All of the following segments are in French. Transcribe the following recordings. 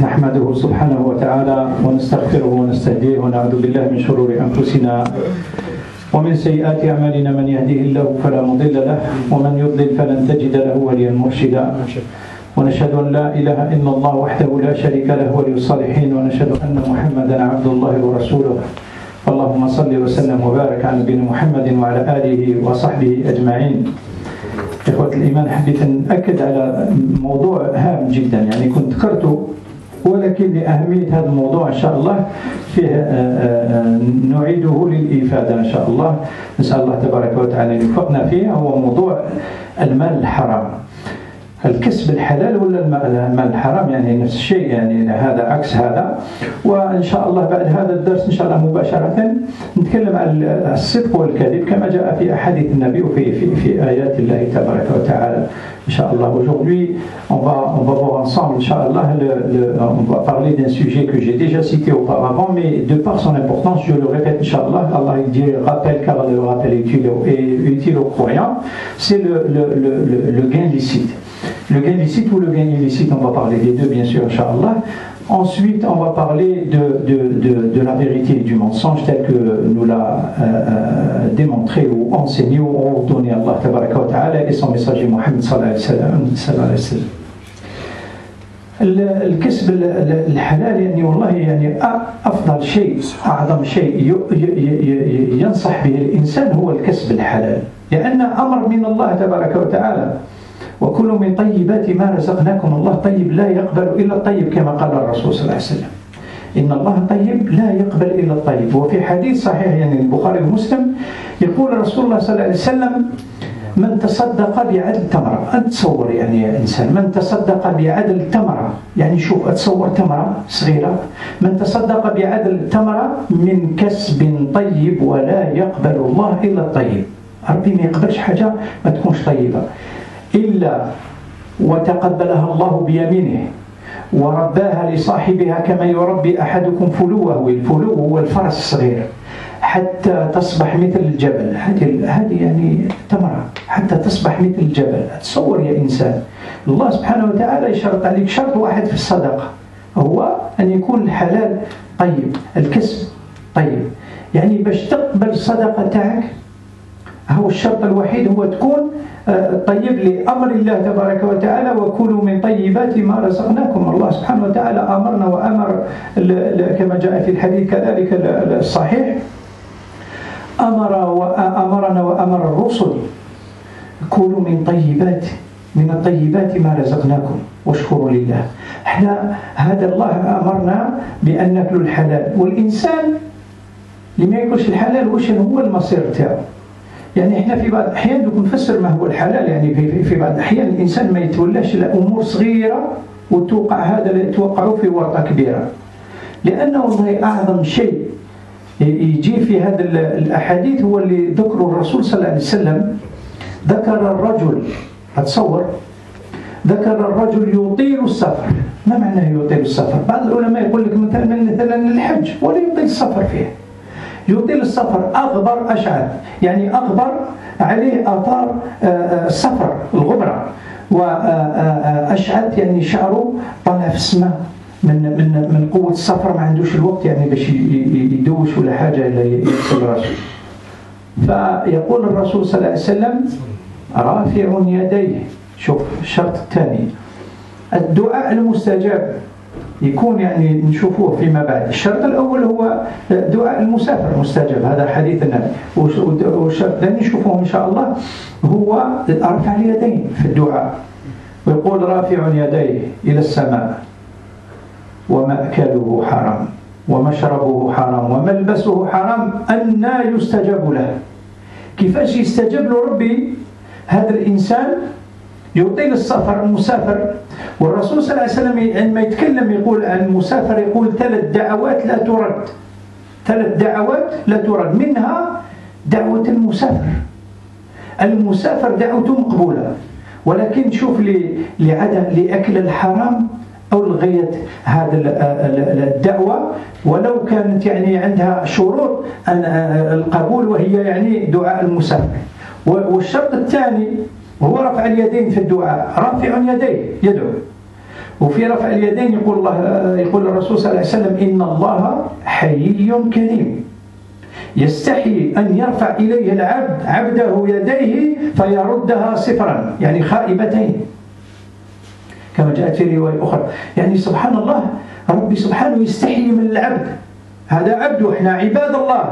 نحمده سبحانه وتعالى ونستغفره ونستهديه ونعوذ بالله من شرور أنفسنا ومن سيئات أعمالنا. من يهده الله فلا مضل له ومن يضلل فلن تجد له وليا مرشدا. ونشهد أن لا إله إلا الله وحده لا شريك له ولي الصالحين. ونشهد أن محمدا عبد الله ورسوله. اللهم صل وسلم وبارك على نبينا محمد وعلى آله وصحبه أجمعين. إخوة الإيمان، حبيت أن أكد على موضوع هام جدا، يعني كنت ذكرته ولكن لأهمية هذا الموضوع إن شاء الله فيه نعيده للإفادة إن شاء الله. نسأل الله تبارك وتعالى أن يوفقنا فيه. هو موضوع المال الحرام، الكسب الحلال ولا المال الحرام، يعني نفس الشيء، يعني هذا عكس هذا. وإن شاء الله بعد هذا الدرس إن شاء الله مباشرة نتكلم عن الصدق والكذب كما جاء في أحاديث النبي وفي آيات الله تبارك وتعالى. Inch'Allah, aujourd'hui, on va voir ensemble, Inch'Allah, on va parler d'un sujet que j'ai déjà cité auparavant, mais de par son importance, je le répète, Inch'Allah, Allah dit rappel car le rappel est utile aux croyants, c'est le gain licite. Le gain licite ou le gain illicite, on va parler des deux, bien sûr, Inch'Allah. Ensuite, on va parler de la vérité et du mensonge tel que nous l'a démontré ou enseigné ou ordonné Allah tabaraka wa ta'ala et son messager Muhammad sallallahu alayhi wa sallam. الكسب الحلال يعني والله يعني أفضل شيء، أعظم شيء ينصح به الإنسان هو الكسب الحلال، لأن أمر من الله تبارك وتعالى. وكل من طيبات ما رزقناكم. الله طيب لا يقبل إلا الطيب كما قال الرسول صلى الله عليه وسلم. إن الله طيب لا يقبل إلا الطيب. وفي حديث صحيح يعني البخاري ومسلم يقول رسول الله صلى الله عليه وسلم: من تصدق بعدل تمرة. أنت تصور يعني يا إنسان، من تصدق بعدل تمرة، يعني شوف أتصور تمرة صغيرة، من تصدق بعدل تمرة من كسب طيب ولا يقبل الله إلا الطيب. ربي ما يقبلش حاجة ما تكونش طيبة إلا وتقبلها الله بيمينه ورباها لصاحبها كما يربي أحدكم فلوه. الفلو هو الفرس الصغير حتى تصبح مثل الجبل. هذه يعني تمرة حتى تصبح مثل الجبل. تصور يا إنسان، الله سبحانه وتعالى يشرط عليك شرط واحد في الصدقة، هو أن يكون الحلال طيب، الكسب طيب. يعني باش تقبل الصدقة تاعك هو الشرط الوحيد هو تكون طيب لأمر الله تبارك وتعالى: وكلوا من طيبات ما رزقناكم. الله سبحانه وتعالى أمرنا وأمر كما جاء في الحديث كذلك الصحيح، أمرنا وأمر الرسل: كلوا من الطيبات ما رزقناكم واشكروا لله. احنا هذا الله أمرنا بأن نأكل الحلال، والإنسان اللي ما يأكلش الحلال وش هو المصير تاعه؟ يعني احنا في بعض الأحيان نفسر ما هو الحلال، يعني في بعض الأحيان الإنسان ما يتولاش لأمور صغيرة وتوقع هذا توقعوا في ورطة كبيرة، لأنه والله أعظم شيء يجي في هذا الأحاديث هو اللي ذكره الرسول صلى الله عليه وسلم. ذكر الرجل، أتصور ذكر الرجل يطيل السفر. ما معناه يطيل السفر؟ بعض العلماء يقول لك مثلا الحج ولا يطيل السفر فيه، يطيل السفر أغبر أشعث، يعني أغبر عليه آثار السفر الغبرة، وأشعث يعني شعره طالع في السماء من قوة السفر، ما عندوش الوقت يعني باش يدوش ولا حاجة إلا يغسل راسه. فيقول الرسول صلى الله عليه وسلم: رافع يديه. شوف الشرط الثاني الدعاء المستجاب يكون، يعني نشوفوه فيما بعد. الشرط الأول هو دعاء المسافر مستجاب، هذا حديث النبي. والشرط الثاني نشوفوه إن شاء الله هو رفع اليدين في الدعاء، ويقول: رافع يديه إلى السماء ومأكله حرام ومشربه حرام وملبسه حرام أنى يستجاب له. كيفاش يستجاب له ربي هذا الإنسان؟ يطيل السفر المسافر. والرسول صلى الله عليه وسلم عندما يتكلم يقول عن المسافر يقول 3 دعوات لا ترد، 3 دعوات لا ترد، منها دعوة المسافر. المسافر دعوته مقبولة، ولكن شوف لأكل الحرام أو لغاية هذا الدعوة ولو كانت يعني عندها شروط القبول، وهي يعني دعاء المسافر. والشرط الثاني وهو رفع اليدين في الدعاء، رافع يديه يدعو، وفي رفع اليدين يقول الرسول صلى الله عليه وسلم إن الله حيي كريم يستحي أن يرفع إليه العبد عبده يديه فيردها صفرا يعني خائبتين كما جاءت في رواية أخرى. يعني سبحان الله ربي سبحانه يستحي من العبد، هذا عبد وإحنا عباد الله،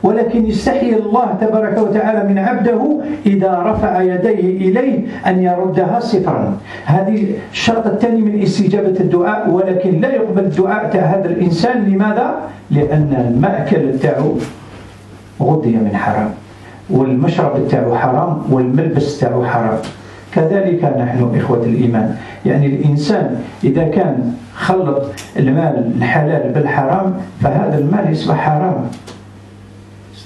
ولكن يستحي الله تبارك وتعالى من عبده إذا رفع يديه إليه أن يردها صفرا. هذه الشرط الثاني من استجابة الدعاء، ولكن لا يقبل الدعاء هذا الإنسان. لماذا؟ لأن المأكل تاعو غذي من حرام، والمشرب تاعو حرام، والملبس تاعو حرام. كذلك نحن إخوة الإيمان، يعني الإنسان إذا كان خلط المال الحلال بالحرام فهذا المال يصبح حرام،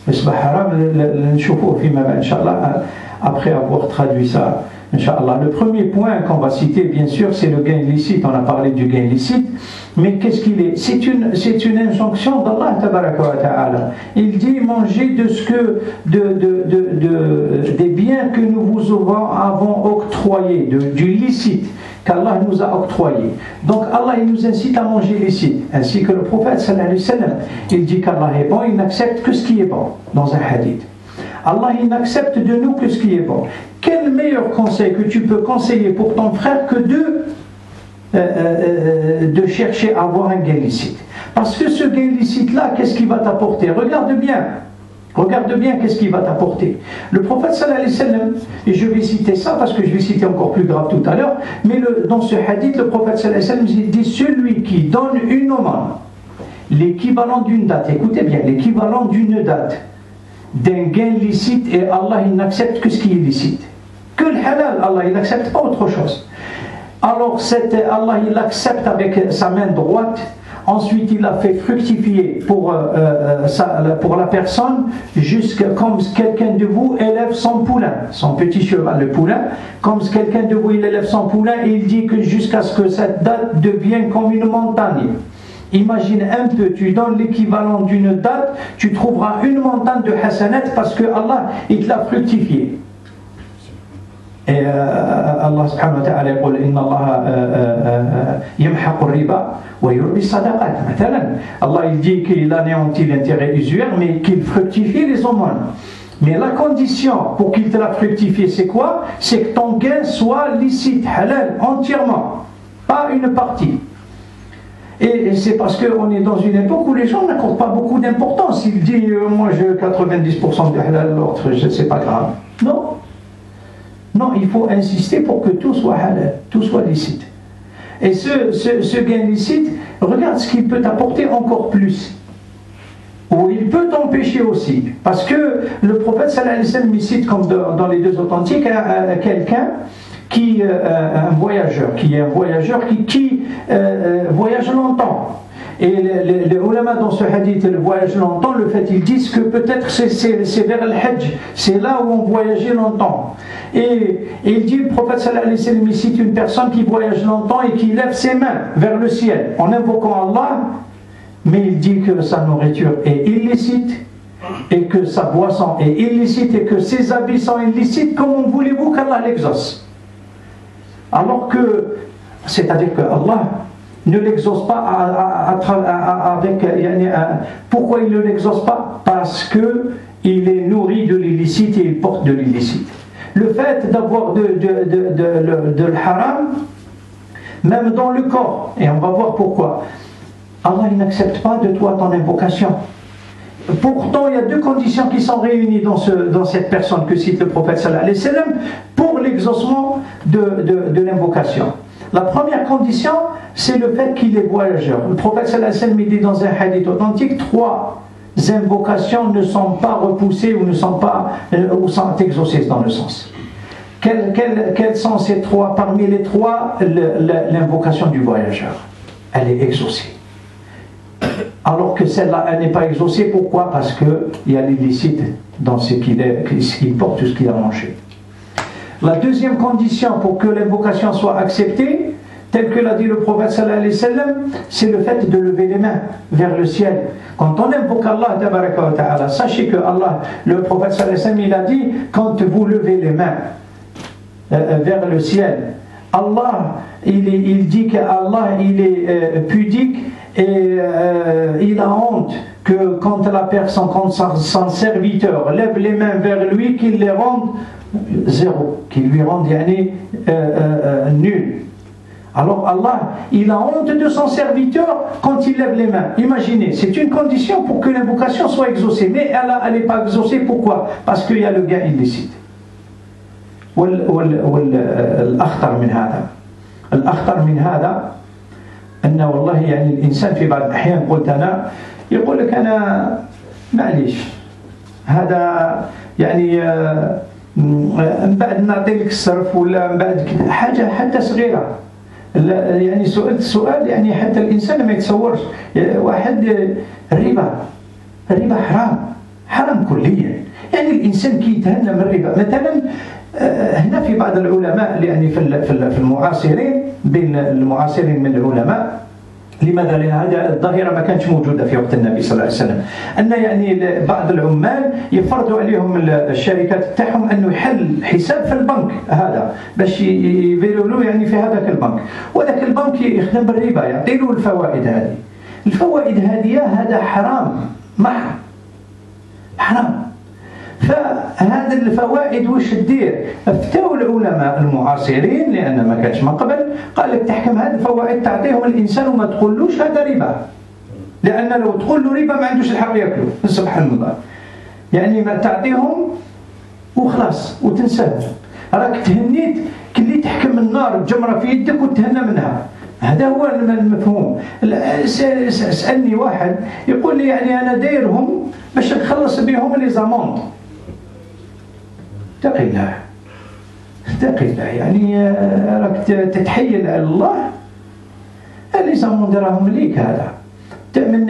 يصبح حرام. نشوفوه فيما بعد إن شاء الله après avoir traduit ça. Inch'Allah. Le premier point qu'on va citer, bien sûr, c'est le gain illicite. On a parlé du gain illicite, mais qu'est-ce qu'il est? C'est une injonction d'Allah tabaraka wa ta'ala. Il dit manger de ce que des biens que nous vous avons octroyés, du licite qu'Allah nous a octroyé. Donc Allah il nous incite à manger licite, ainsi que le prophète sallallahu alayhi wa sallam. Il dit qu'Allah est bon, il n'accepte que ce qui est bon dans un hadith. Allah il n'accepte de nous que ce qui est bon. Quel meilleur conseil que tu peux conseiller pour ton frère que de chercher à avoir un gain licite? Parce que ce gain licite là, qu'est-ce qu'il va t'apporter? Regarde bien qu'est-ce qu'il va t'apporter. Le prophète sallallahu alayhi wa sallam, et je vais citer ça parce que je vais citer encore plus grave tout à l'heure, mais dans ce hadith le prophète sallallahu alayhi wa sallam dit celui qui donne une aumône, l'équivalent d'une date, écoutez bien, l'équivalent d'une date d'un gain licite, et Allah il n'accepte que ce qui est licite, que le halal, Allah il n'accepte pas autre chose. Alors Allah il accepte avec sa main droite, ensuite il a fait fructifier pour la personne, jusqu'à comme quelqu'un de vous élève son poulain, son petit cheval, le poulain, comme quelqu'un de vous il élève son poulain, et il dit que jusqu'à ce que cette date devienne comme une montagne. Imagine un peu, tu donnes l'équivalent d'une date, tu trouveras une montagne de hasanat parce que Allah il te l'a fructifié. Et Allah subhanahu wa ta'ala يقول إن الله يمحق الربا ويربي الصدقات. مثلا Allah il dit qu'il anéantit l'intérêt usuel mais qu'il fructifie les aumônes. Mais la condition pour qu'il te l'a fructifié c'est quoi? C'est que ton gain soit licite, halal, entièrement, pas une partie. Et c'est parce qu'on est dans une époque où les gens n'accordent pas beaucoup d'importance. Ils disent moi j'ai 90% de halal, l'autre c'est pas grave. Non, il faut insister pour que tout soit halal, tout soit licite. Et ce gain licite, regarde ce qu'il peut t'apporter encore plus. Ou il peut t'empêcher aussi. Parce que le prophète sallallahu alayhi wa sallam cite, comme dans les deux authentiques, quelqu'un qui un voyageur qui voyage longtemps. Et les ulama dans ce hadith, le voyage longtemps, le fait ils disent que peut-être c'est vers le Hajj, c'est là où on voyageait longtemps. Et il dit, le prophète sallallahu alayhi wa sallam cite une personne qui voyage longtemps et qui lève ses mains vers le ciel en invoquant Allah, mais il dit que sa nourriture est illicite et que sa boisson est illicite et que ses habits sont illicites. Comment voulez-vous qu'Allah l'exauce? Alors que, c'est-à-dire que Allah ne l'exauce pas avec... pourquoi il ne l'exauce pas? Parce qu'il est nourri de l'illicite et il porte de l'illicite. Le fait d'avoir de l'haram, même dans le corps, et on va voir pourquoi, Allah n'accepte pas de toi ton invocation. Pourtant, il y a deux conditions qui sont réunies dans cette personne que cite le prophète sallallahu alayhi wa sallam pour l'exaucement de l'invocation. La première condition, c'est le fait qu'il est voyageur. Le prophète sallallahu alayhi wa sallam dit dans un hadith authentique, 3 invocations ne sont pas repoussées ou sont exaucées dans le sens. Quelles sont ces 3? Parmi les 3, l'invocation du voyageur, elle est exaucée. Alors que celle-là, elle n'est pas exaucée. Pourquoi? Parce qu'il y a l'illicite dans ce qu'il porte, tout ce qu'il a mangé. La deuxième condition pour que l'invocation soit acceptée, tel que l'a dit le prophète sallallahu alayhi wa sallam, c'est le fait de lever les mains vers le ciel. Quand on invoque Allah, tabaraka wa ta'ala, sachez que Allah, le prophète sallallahu alayhi wa sallam, il a dit, quand vous levez les mains vers le ciel, Allah il dit qu'Allah il est pudique et il a honte que quand la personne, quand son serviteur lève les mains vers lui, qu'il les rende zéro, qu'il lui rende nul. Alors Allah, il a honte de son serviteur quand il lève les mains. Imaginez, c'est une condition pour que l'invocation soit exaucée. Mais elle n'est pas exaucée, pourquoi? Parce qu'il y a le gain illicite. والأخطر من هذا أن والله يعني الإنسان في بعض الأحيان قلت أنا يقول لك أنا معليش هذا يعني من بعد نعطي لك الصرف ولا من بعد حاجة حتى صغيرة يعني سؤال يعني حتى الإنسان ما يتصورش واحد الربا حرام كليا يعني الإنسان كي يتهنى من الربا مثلا هنا في بعض العلماء يعني في المعاصرين بين المعاصرين من العلماء لماذا؟ لأن هذه الظاهرة ما كانتش موجودة في وقت النبي صلى الله عليه وسلم أن يعني بعض العمال يفرضوا عليهم الشركات تاعهم أنه يحل حساب في البنك هذا باش يديروا له يعني في هذاك البنك وذاك البنك يخدم بالربا يعطي له الفوائد هذه هذا حرام محض حرام. فهذه الفوائد وش تدير؟ افتوا العلماء المعاصرين لأن ما كانش من قبل قال لك تحكم هذه الفوائد تعطيهم الإنسان وما تقولوش هذا ربا لأن لو تقول له ربا ما عندوش الحق يأكله سبحان الله يعني ما تعطيهم وخلاص وتنساه راك تهنيت كلي تحكم النار بجمرة في يدك وتهنى منها هذا هو المفهوم. سألني واحد يقول لي يعني أنا دايرهم باش نخلص بهم لي زاموند اتق الله يعني راك تتحيل على الله اللي زاموند راهم ليك هذا من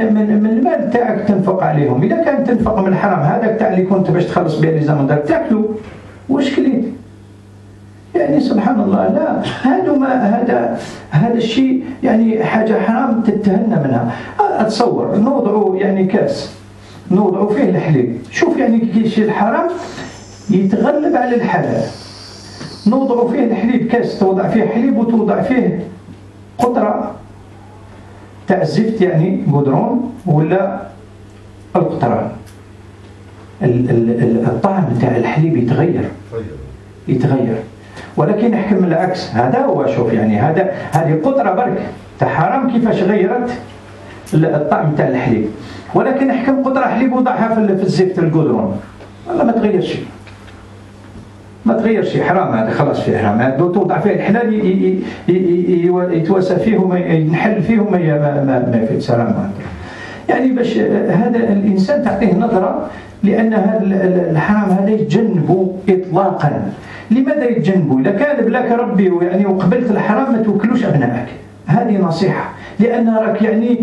المال تاعك تنفق عليهم إذا كان تنفق من الحرام هذاك تاع اللي كنت باش تخلص به لي زاموند تاكلوا واش كليت يعني سبحان الله لا هذا الشيء يعني حاجة حرام تتهنى منها. أتصور نوضعوا يعني كاس نوضعوا فيه الحليب شوف يعني كيش الحرام يتغلب على الحلال نوضعوا فيه الحليب كاس توضع فيه حليب وتوضع فيه قطرة تاع الزفت يعني قدرون ولا القطران الطعم تاع الحليب يتغير ولكن نحكم العكس هذا هو شوف يعني هذه قطرة برك تاع حرام كيفاش غيرت الطعم تاع الحليب ولكن نحكم قطرة حليب وضعها في الزفت القدرون والله ما تغيرش حرام هذا خلاص فيه حرام هذا توضع فيه الحلال يتواسى فيه وما ينحل فيه وما يفيد سلام يعني باش هذا الإنسان تعطيه نظرة لأن هذا الحرام هذا يتجنبه إطلاقا. لماذا يتجنبه؟ إذا كان بلاك ربي يعني وقبلت الحرام ما توكلوش أبنائك هذه نصيحة لأن راك يعني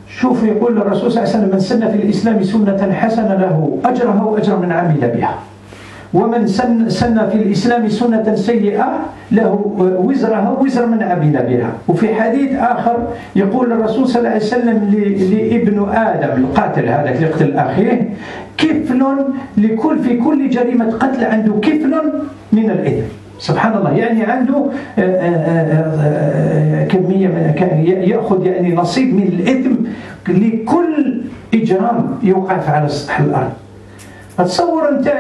شوف يقول الرسول صلى الله عليه وسلم من سن في الإسلام سنة حسنة له أجرها وأجر من عمل بها ومن سن في الإسلام سنة سيئة له وزرها وزر من عمل بها. وفي حديث آخر يقول الرسول صلى الله عليه وسلم لابن آدم القاتل هذا اللي يقتل أخيه كفل في كل جريمة قتل عنده كفل من الإثم سبحان الله يعني عنده كمية يأخذ يعني نصيب من الإثم لكل إجرام يوقع على سطح الأرض. تصور أنت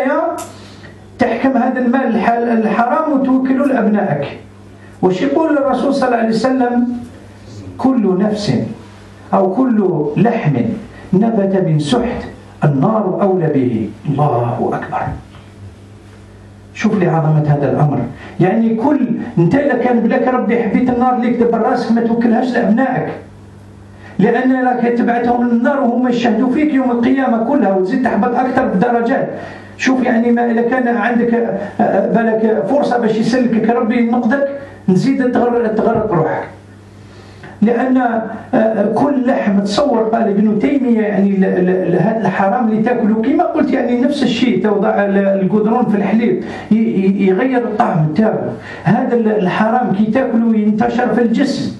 تحكم هذا المال الحرام وتوكله لأبنائك وش يقول الرسول صلى الله عليه وسلم كل نفس أو كل لحم نبت من سحت النار أولى به. الله أكبر شوف لي عظمة هذا الأمر يعني انت إذا كان بلاك ربي حبيت النار ليك دبر راسك ما توكلهاش لأبنائك لأن لك تبعتهم للنار وهم يشهدوا فيك يوم القيامة كلها وتزيد تحبط أكثر بالدرجات. شوف يعني ما إذا كان عندك بالك فرصة باش يسلكك ربي نقدك نزيد تغرق روحك لأن كل لحم تصور قال ابن تيمية يعني هذا الحرام اللي تأكله كما قلت يعني نفس الشيء توضع القدرون في الحليب يغير الطعم تاعه هذا الحرام كي تأكله ينتشر في الجسم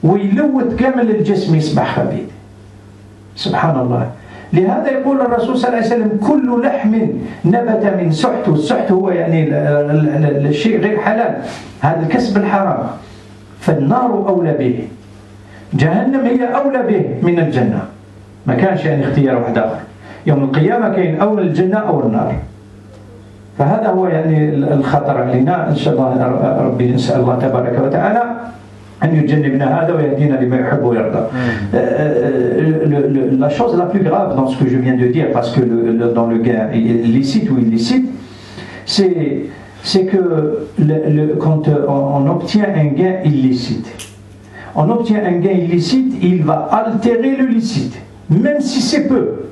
ويلوث كامل الجسم يصبح خبيث سبحان الله. لهذا يقول الرسول صلى الله عليه وسلم كل لحم نبت من سحت، والسحت هو يعني الشيء غير حلال، هذا الكسب الحرام، فالنار أولى به، جهنم هي أولى به من الجنة، ما كانش يعني اختيار واحد آخر. يوم القيامة كاين أو الجنة أو النار. فهذا هو يعني الخطر علينا. إن شاء الله ربي نسأل الله تبارك وتعالى أن يجنبنا هذا ويهدينا لما يحب ويرضى. La chose la plus grave dans ce que je viens de dire, parce que dans le gain licite ou illicite, c'est que quand on obtient un gain illicite, il va altérer le licite, même si c'est peu.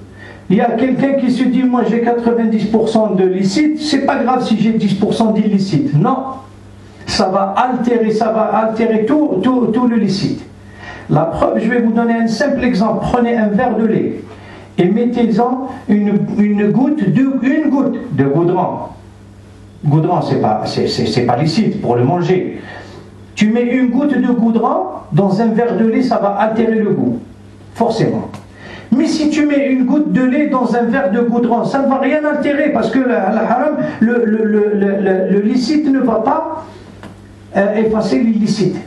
Il y a quelqu'un qui se dit moi j'ai 90% de licite, c'est pas grave si j'ai 10% d'illicite. Non, ça va altérer tout le licite. La preuve, je vais vous donner un simple exemple. Prenez un verre de lait et mettez-en une goutte de goudron. Goudron, c'est pas licite pour le manger. Tu mets une goutte de goudron dans un verre de lait, ça va altérer le goût, forcément. Mais si tu mets une goutte de lait dans un verre de goudron, ça ne va rien altérer, parce que le licite ne va pas effacer l'illicite.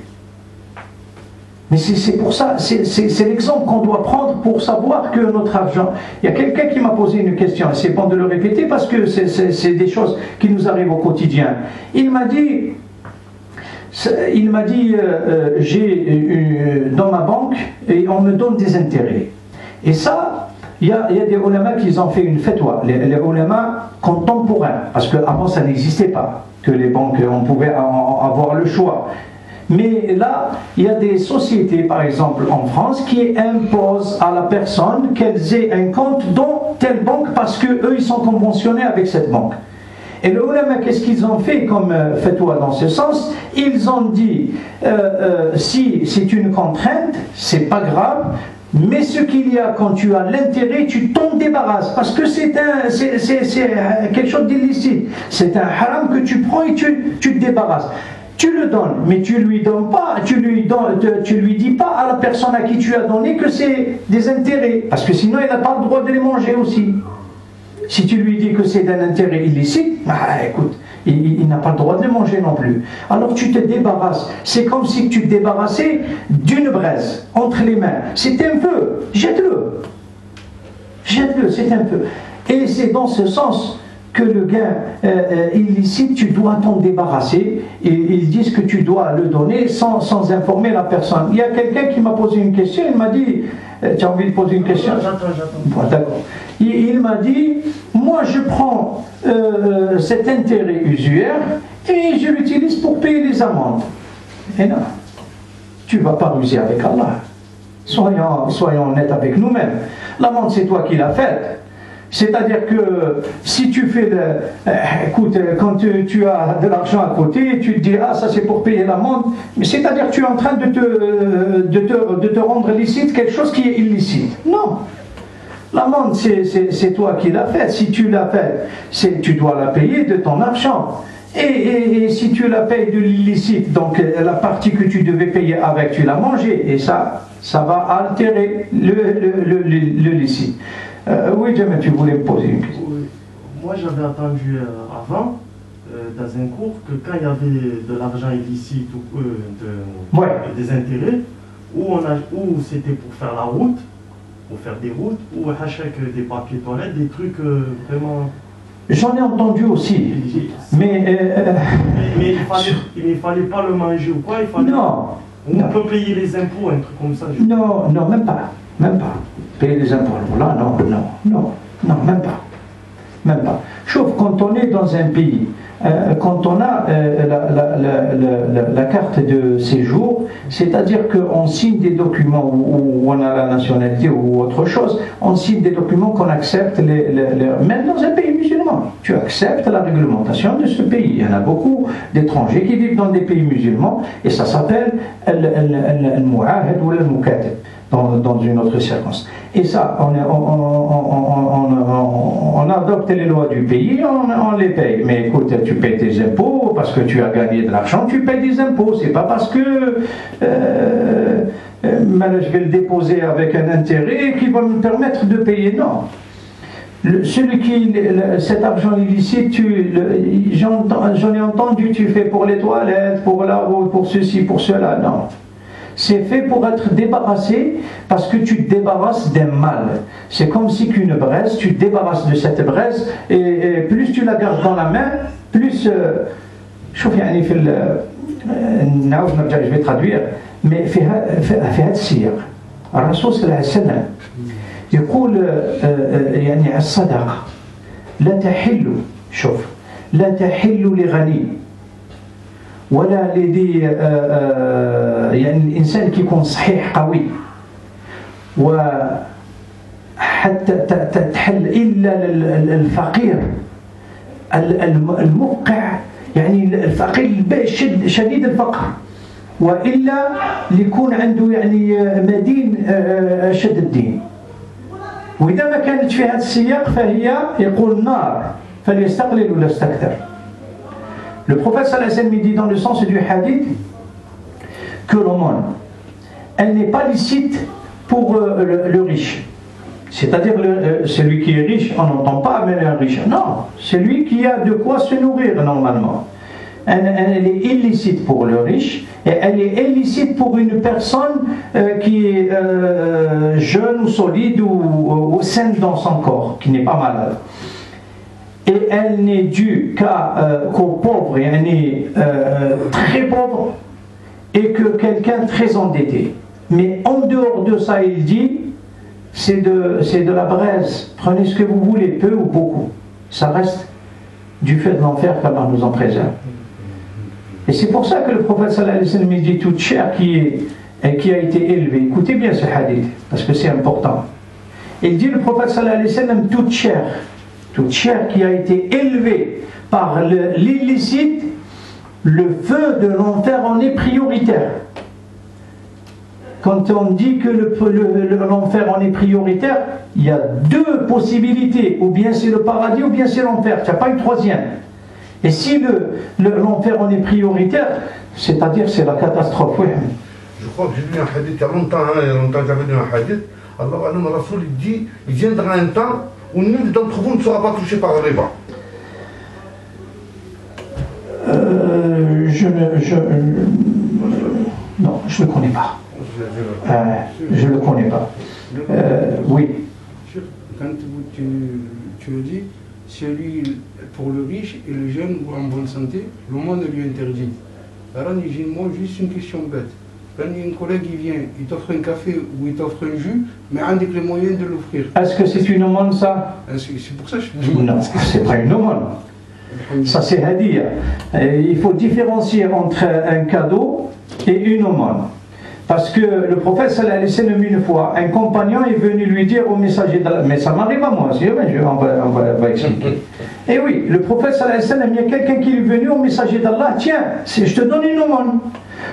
Mais c'est pour ça, c'est l'exemple qu'on doit prendre pour savoir que notre argent... Il y a quelqu'un qui m'a posé une question, c'est bon de le répéter parce que c'est des choses qui nous arrivent au quotidien. Il m'a dit, j'ai dans ma banque, et on me donne des intérêts. Et ça, il y a des ulama qui ont fait une fatwa, les ulama contemporains, parce qu'avant ça n'existait pas, que les banques, on pouvait avoir le choix. Mais là, il y a des sociétés, par exemple en France, qui imposent à la personne qu'elles aient un compte dans telle banque parce qu'eux, ils sont conventionnés avec cette banque. Et le ulama, qu'est-ce qu'ils ont fait comme fatwa dans ce sens? Ils ont dit, si c'est une contrainte, c'est pas grave, mais ce qu'il y a quand tu as l'intérêt, tu t'en débarrasses, parce que c'est quelque chose d'illicite, c'est un haram que tu prends et tu te débarrasses. Tu le donnes, mais tu lui donnes pas, tu lui dis pas à la personne à qui tu as donné que c'est des intérêts, parce que sinon il n'a pas le droit de les manger aussi. Si tu lui dis que c'est d'un intérêt illicite, bah écoute, il n'a pas le droit de les manger non plus. Alors tu te débarrasses. C'est comme si tu te débarrassais d'une braise entre les mains. C'est un feu, jette-le. Jette-le, c'est un feu. Et c'est dans ce sens que le gain illicite, tu dois t'en débarrasser. Et ils disent que tu dois le donner sans informer la personne. Il y a quelqu'un qui m'a posé une question, il m'a dit, tu as envie de poser une question? J'attends. Bon, d'accord. Il m'a dit, moi je prends cet intérêt usuaire et je l'utilise pour payer les amendes. Et non, tu ne vas pas ruser avec Allah. Soyons honnêtes avec nous-mêmes. L'amende, c'est toi qui l'as faite. C'est-à-dire que si tu fais écoute, quand tu as de l'argent à côté, tu te dis ah ça c'est pour payer l'amende, mais c'est-à-dire que tu es en train de te rendre licite quelque chose qui est illicite. Non. L'amende c'est toi qui l'as faite. Si tu l'as faite, tu dois la payer de ton argent. Et si tu la payes de l'illicite, donc la partie que tu devais payer avec, tu l'as mangée, et ça va altérer le licite. Oui, Jamel, tu voulais me poser une question. Oui. Moi, j'avais entendu avant, dans un cours, que quand il y avait de l'argent illicite ou des intérêts, où c'était pour faire la route, pour faire des routes, ou hachek des papiers toilettes, des trucs vraiment... J'en ai entendu aussi, mais il fallait pas le manger ou quoi, il fallait... Non. On peut payer les impôts, un truc comme ça. Non, même pas. Payer les impôts, là, non, même pas. Sauf quand on est dans un pays, quand on a la carte de séjour, c'est-à-dire qu'on signe des documents où on a la nationalité ou autre chose, on signe des documents qu'on accepte, même dans un pays musulman, tu acceptes la réglementation de ce pays. Il y en a beaucoup d'étrangers qui vivent dans des pays musulmans et ça s'appelle al-mu'ahad ou al-mukatib. Dans une autre circonstance. Et ça, on adopte les lois du pays, on les paye. Mais écoute, tu payes tes impôts parce que tu as gagné de l'argent, tu payes des impôts. C'est pas parce que je vais le déposer avec un intérêt qui va me permettre de payer. Non. Celui qui, cet argent illicite, j'en ai entendu, tu fais pour les toilettes, pour la route, pour ceci, pour cela. Non. C'est fait pour être débarrassé parce que tu te débarrasses d'un mal. C'est comme si qu'une braise, tu te débarrasses de cette braise et plus tu la gardes dans la main, plus... je vais traduire, mais في هذا السياق الرسول صلى الله عليه وسلم يقول يعني الصدقة لا تحل شوف لا تحل لغني ولا لذي يعني الإنسان كي يكون صحيح قوي وحتى تحل إلا الفقير المفقع يعني الفقير شديد الفقر وإلا ليكون عنده يعني مدين شد الدين وإذا ما كانت في هذا السياق فهي يقول نار فليستقلل ولا يستكثر. Le prophète sallallahu alayhi wa sallam dit dans le sens du hadith que l'aumône, elle n'est pas licite pour le riche. C'est-à-dire celui qui est riche, on n'entend pas mais un riche. Non, celui qui a de quoi se nourrir normalement. Elle est illicite pour le riche et elle est illicite pour une personne qui est jeune ou solide ou saine dans son corps, qui n'est pas malade. Et elle n'est due qu'aux pauvres, très pauvres, et que quelqu'un très endetté. Mais en dehors de ça, il dit, c'est de la braise. Prenez ce que vous voulez, peu ou beaucoup. Ça reste du fait de l'enfer qu'Allah nous en préserve. Et c'est pour ça que le prophète sallallahu alayhi wa sallam dit toute chair qui a été élevée. Écoutez bien ce hadith, parce que c'est important. Il dit le prophète sallallahu alayhi wa sallam toute chair qui a été élevée par l'illicite, le feu de l'enfer en est prioritaire. Quand on dit que l'enfer en est prioritaire, il y a deux possibilités, ou bien c'est le paradis ou bien c'est l'enfer, il n'y a pas une troisième. Et si l'enfer en est prioritaire, c'est-à-dire c'est la catastrophe. Oui. Je crois que j'ai lu un hadith il y a longtemps, j'avais lu un hadith. Allah Rasoul dit, il viendra un temps où nul d'entre vous ne sera pas touché par le riba. Non, je ne le connais pas. Je ne le connais pas. Oui. Quand tu le dis, celui pour le riche et le jeune ou en bonne santé, le monde lui interdit. Alors, moi, juste une question bête. Quand un collègue il vient, il t'offre un café ou il t'offre un jus, mais avec les moyens de l'offrir. Est-ce que c'est une aumône ça? C'est pour ça que je dis. Non, c'est pas une aumône. Ça c'est hadiya. Il faut différencier entre un cadeau et une aumône. Parce que le prophète sallallahu alayhi wa sallam une fois, un compagnon est venu lui dire au messager d'Allah, mais ça m'arrive à moi, on va expliquer. Et oui, le prophète sallallahu alayhi wa sallam, il y a quelqu'un qui est venu au messager d'Allah, tiens, je te donne une aumône.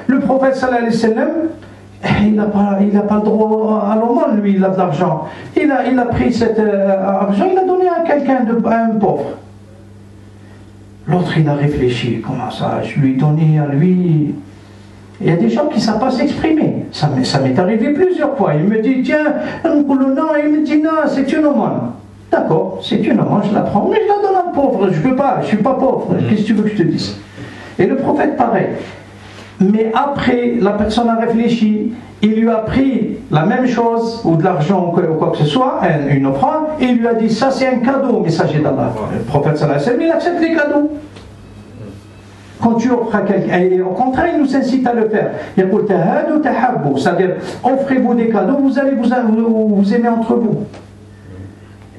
Le prophète sallallahu alayhi wa sallam, il n'a pas le droit à l'aumône, lui, il a de l'argent. Il a pris cet argent, il l'a donné à quelqu'un, à un pauvre. L'autre, il a réfléchi, comment ça, je lui ai donné à lui. Il y a des gens qui ne savent pas s'exprimer. Ça m'est arrivé plusieurs fois. Il me dit, tiens, non, il me dit, non, c'est une aumône. D'accord, c'est une aumône, je la prends, mais je la donne à un pauvre, je ne peux pas, je ne suis pas pauvre. Qu'est-ce que tu veux que je te dise? Et le prophète, pareil. Mais après, la personne a réfléchi, il lui a pris la même chose, ou de l'argent, ou quoi que ce soit, une offrande, et il lui a dit, ça c'est un cadeau au messager d'Allah. Le prophète sallallahu alayhi wa sallam, il accepte les cadeaux. Quand tu offres à quelqu'un, et au contraire, il nous incite à le faire. C'est-à-dire, offrez-vous des cadeaux, vous allez vous aimer entre vous.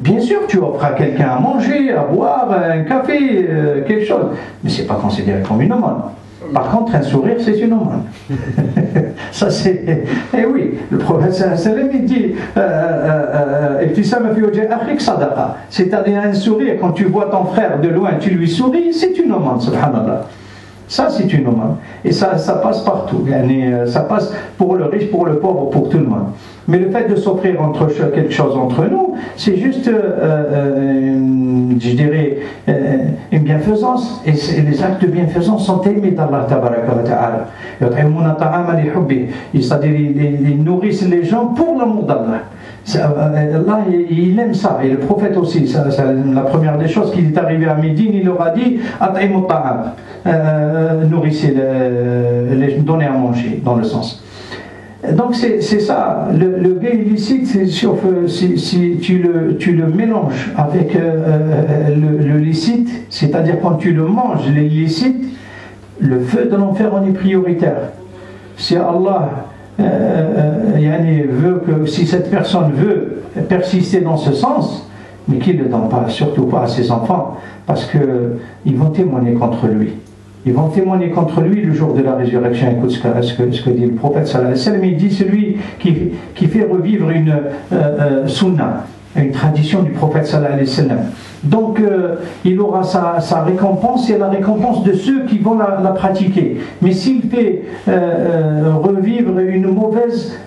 Bien sûr, tu offres à quelqu'un à manger, à boire, un café, quelque chose, mais ce n'est pas considéré comme une aumône. Par contre, un sourire, c'est une aumône. Ça, c'est. Et oui, le prophète sallallahu alayhi wa sallam, il dit c'est-à-dire un sourire, quand tu vois ton frère de loin, tu lui souris, c'est une aumône, subhanallah. Ça, c'est une aumône. Et ça passe partout. Ça passe pour le riche, pour le pauvre, pour tout le monde. Mais le fait de s'offrir quelque chose entre nous, c'est juste, je dirais, une bienfaisance. Et les actes de bienfaisance sont aimés d'Allah tabaraka wa ta'ala. C'est-à-dire, ils nourrissent les gens pour l'amour d'Allah. Allah, il aime ça, et le prophète aussi. La première des choses qu'il est arrivé à Médine, il leur a dit at'imu ta'am, nourrissez, donnez à manger, dans le sens. Donc c'est ça, le gain illicite, si tu le mélanges avec le licite, c'est-à-dire quand tu le manges, l'illicite, le feu de l'enfer en est prioritaire. Si Allah veut que, si cette personne veut persister dans ce sens, mais qu'il ne le donne pas, surtout pas à ses enfants, parce qu'ils vont témoigner contre lui. Ils vont témoigner contre lui le jour de la résurrection. Écoute ce que dit le prophète sallallahu alayhi wa sallam. Il dit celui qui fait revivre une sunna, une tradition du prophète sallallahu alayhi wa sallam. Donc il aura sa récompense et la récompense de ceux qui vont la pratiquer. Mais s'il fait revivre une mauvaise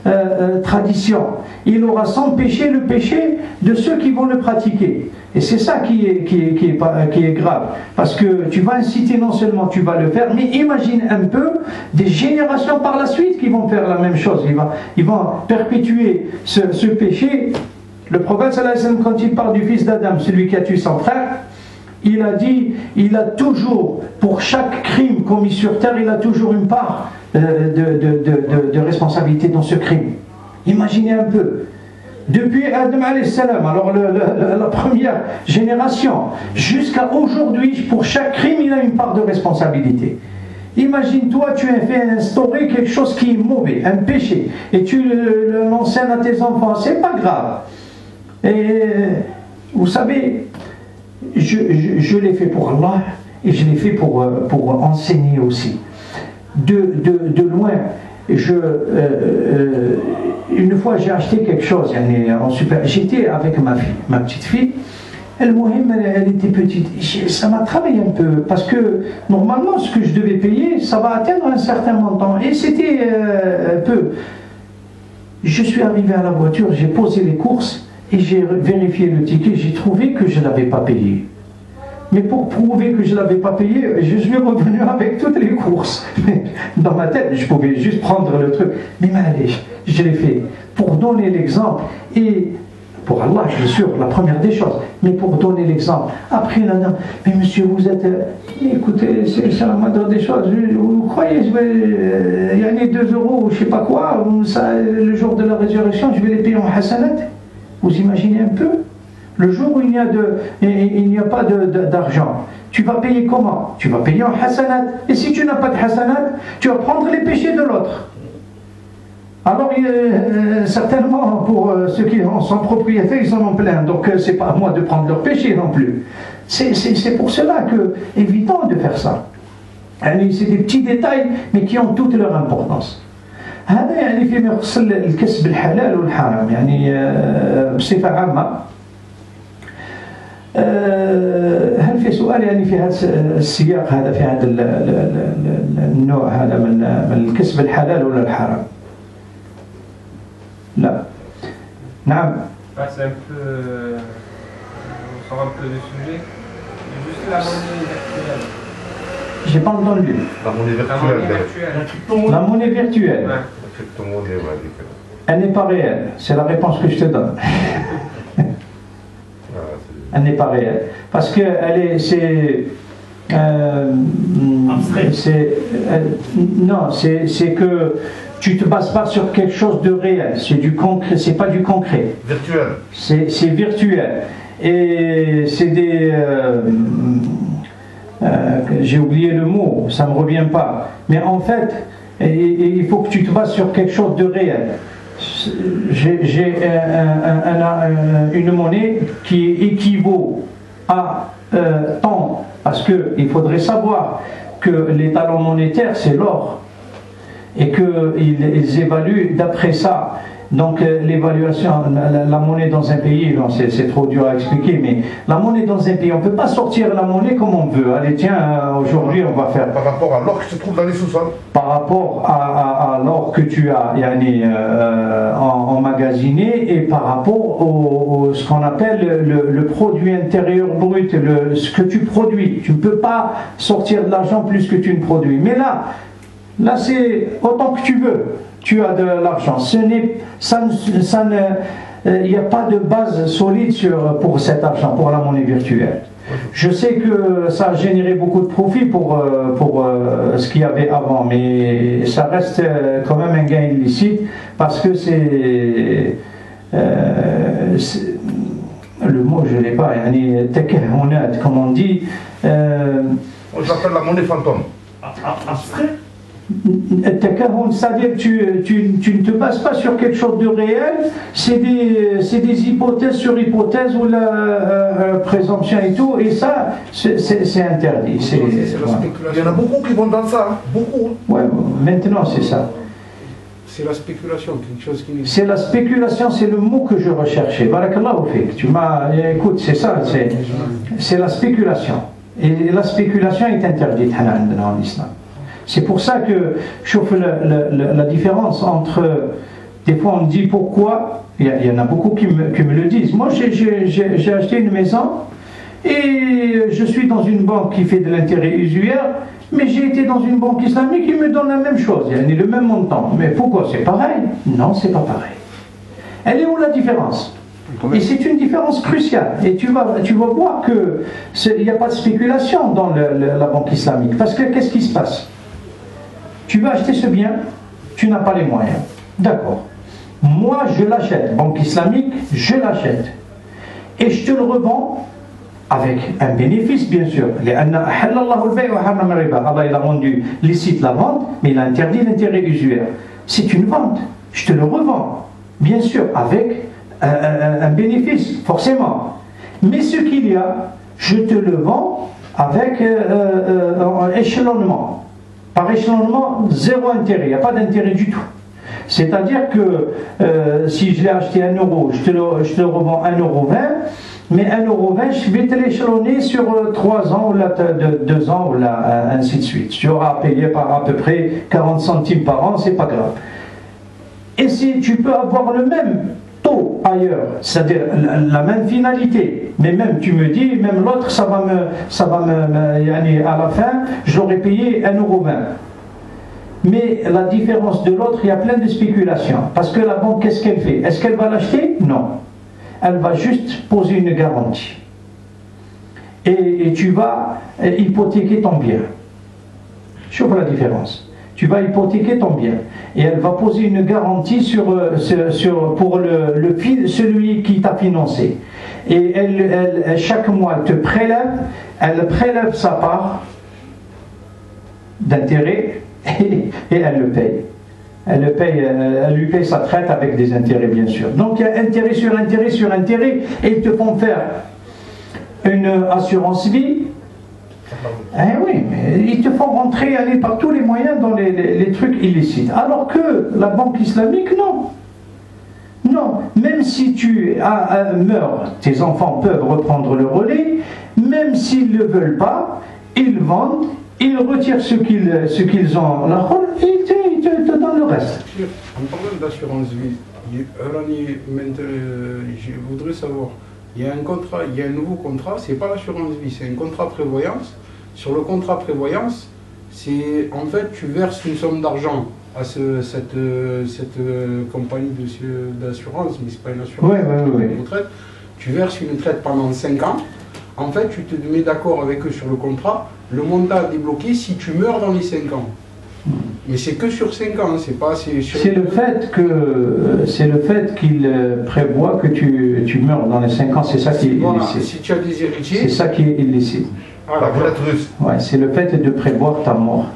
tradition, il aura sans péché le péché de ceux qui vont le pratiquer. Et c'est ça qui est grave. Parce que tu vas inciter, non seulement tu vas le faire, mais imagine un peu des générations par la suite qui vont faire la même chose. Ils vont perpétuer ce péché. Le prophète sallallahu alayhi wa sallam, quand il parle du fils d'Adam, celui qui a tué son frère, il a dit, il a toujours, pour chaque crime commis sur terre, il a toujours une part de responsabilité dans ce crime. Imaginez un peu. Depuis Adam alayhi salam, alors la première génération, jusqu'à aujourd'hui, pour chaque crime, il a une part de responsabilité. Imagine-toi, tu as fait instaurer quelque chose qui est mauvais, un péché, et tu l'enseignes à tes enfants, c'est pas grave. Et vous savez, je l'ai fait pour Allah et je l'ai fait pour enseigner aussi. De loin, une fois j'ai acheté quelque chose, j'étais avec ma petite fille. Elle était petite. Ça m'a travaillé un peu parce que normalement ce que je devais payer, ça va atteindre un certain montant. Et c'était peu. Je suis arrivé à la voiture, j'ai posé les courses. Et j'ai vérifié le ticket, j'ai trouvé que je ne l'avais pas payé. Mais pour prouver que je ne l'avais pas payé, je suis revenu avec toutes les courses. Dans ma tête, je pouvais juste prendre le truc. Mais allez, je l'ai fait pour donner l'exemple. Et pour Allah, bien sûr, la première des choses. Mais pour donner l'exemple. Après, la dame, mais monsieur, vous êtes... écoutez, c'est la moindre des choses. Vous croyez, il y a 2 euros, je ne sais pas quoi, le jour de la résurrection, je vais les payer en hasanat. Vous imaginez un peu? Le jour où il n'y a pas d'argent, tu vas payer comment? Tu vas payer en hasanat. Et si tu n'as pas de hasanat, tu vas prendre les péchés de l'autre. Alors, certainement, pour ceux qui sont propriétaires, ils en ont plein. Donc, c'est pas à moi de prendre leurs péchés non plus. C'est pour cela que c'est évident de faire ça. C'est des petits détails, mais qui ont toute leur importance. هذا فيما يخص الكسب الحلال والحرام بصفة عامة. هل في سؤال في هذا السياق هذا في هذا النوع هذا من الكسب الحلال ولا الحرام؟ لا. نعم. C'est un peu, on sort un peu du sujet. Juste la monnaie virtuelle. J'ai pas entendu. La monnaie virtuelle. La monnaie virtuelle. Ouais. Elle n'est pas réelle. C'est la réponse que je te donne. Elle n'est pas réelle. Parce que c'est que tu te bases pas sur quelque chose de réel. C'est du concret. C'est pas du concret. Virtuel. C'est virtuel. Et c'est des... j'ai oublié le mot, ça ne me revient pas. Mais en fait, il faut que tu te bases sur quelque chose de réel. J'ai une monnaie qui équivaut à tant, parce qu'il faudrait savoir que les talons monétaires, c'est l'or. et qu'ils évaluent d'après ça. Donc l'évaluation, la monnaie dans un pays, c'est trop dur à expliquer, mais la monnaie dans un pays, on ne peut pas sortir la monnaie comme on veut. Allez tiens, aujourd'hui on va faire... Par rapport à l'or qui se trouve dans les sous-sols. Par rapport à l'or que tu as emmagasiné et par rapport au ce qu'on appelle le produit intérieur brut, ce que tu produis. Tu ne peux pas sortir de l'argent plus que tu ne produis. Mais là c'est autant que tu veux. Tu as de l'argent. Il n'y a pas de base solide pour cet argent, pour la monnaie virtuelle. Je sais que ça a généré beaucoup de profits pour ce qu'il y avait avant, mais ça reste quand même un gain illicite parce que c'est le mot je ne l'ai pas, comme on dit. On l'appelle la monnaie fantôme. Abstrait. C'est-à-dire tu ne te bases pas sur quelque chose de réel, c'est des hypothèses sur hypothèses ou la présomption et tout, et ça c'est interdit. Il y en a beaucoup qui vont dans ça, hein. Beaucoup. Ouais, maintenant c'est ça. C'est la spéculation, quelque chose qui... C'est la spéculation, c'est le mot que je recherchais. Barakallahu fik. Écoute, c'est ça, c'est la spéculation. Et la spéculation est interdite dans l'islam. C'est pour ça que je trouve la différence entre... Des fois on me dit pourquoi, il y en a beaucoup qui me le disent. Moi j'ai acheté une maison et je suis dans une banque qui fait de l'intérêt usuaire, mais j'ai été dans une banque islamique qui me donne la même chose, il y a le même montant. Mais pourquoi? C'est pareil? Non, c'est pas pareil. Elle est où la différence? Et c'est une différence cruciale. Et tu vas voir qu'il n'y a pas de spéculation dans la banque islamique. Parce que qu'est-ce qui se passe? Tu veux acheter ce bien, tu n'as pas les moyens. D'accord. Moi, je l'achète. Banque islamique, je l'achète. Et je te le revends avec un bénéfice, bien sûr. Allah il a rendu licite la vente, mais il a interdit l'intérêt usuaire. C'est une vente. Je te le revends, bien sûr, avec un bénéfice, forcément. Mais ce qu'il y a, je te le vends avec un échelonnement. Par échelonnement, zéro intérêt, il n'y a pas d'intérêt du tout. C'est-à-dire que si je l'ai acheté 1 euro, je te le revends 1,20 €, mais 1,20 €, je vais te l'échelonner sur 3 ans, ou 2 ans, ou ainsi de suite. Tu auras à payer par à peu près 40 centimes par an, c'est pas grave. Et si tu peux avoir le même taux ailleurs, c'est-à-dire la même finalité, mais même tu me dis, même l'autre, à la fin, j'aurais payé 1,20 €. Mais la différence de l'autre, il y a plein de spéculations. Parce que la banque, qu'est-ce qu'elle fait? Est-ce qu'elle va l'acheter? Non. Elle va juste poser une garantie. Et tu vas hypothéquer ton bien. Je vois la différence. Tu vas hypothéquer ton bien. Et elle va poser une garantie pour celui qui t'a financé. Et chaque mois, elle prélève sa part d'intérêt et elle le paye. Elle lui paye sa traite avec des intérêts, bien sûr. Donc il y a intérêt sur intérêt sur intérêt, et ils te font faire une assurance vie. Oui, mais ils te font aller par tous les moyens dans les trucs illicites. Alors que la banque islamique, non. Non, même si tu meurs, tes enfants peuvent reprendre le relais, même s'ils ne le veulent pas, ils vendent, ils retirent ce qu'ils ont, et ils te donnent le reste. En parlant d'assurance vie, je voudrais savoir, il y a un contrat, il y a un nouveau contrat, c'est pas l'assurance vie, c'est un contrat prévoyance. Sur le contrat prévoyance, c'est en fait tu verses une somme d'argent à cette compagnie d'assurance, mais c'est pas une assurance, c'est une retraite. Tu verses une retraite pendant 5 ans. En fait, tu te mets d'accord avec eux sur le contrat, le montant est débloqué si tu meurs dans les 5 ans. Mais c'est que sur 5 ans, c'est pas... C'est le fait qu'il prévoit que tu meurs dans les 5 ans, c'est ça qui est illicite. Si tu as des héritiers... C'est ça qui est illicite. La roulette russe. Ouais, c'est le fait de prévoir ta mort.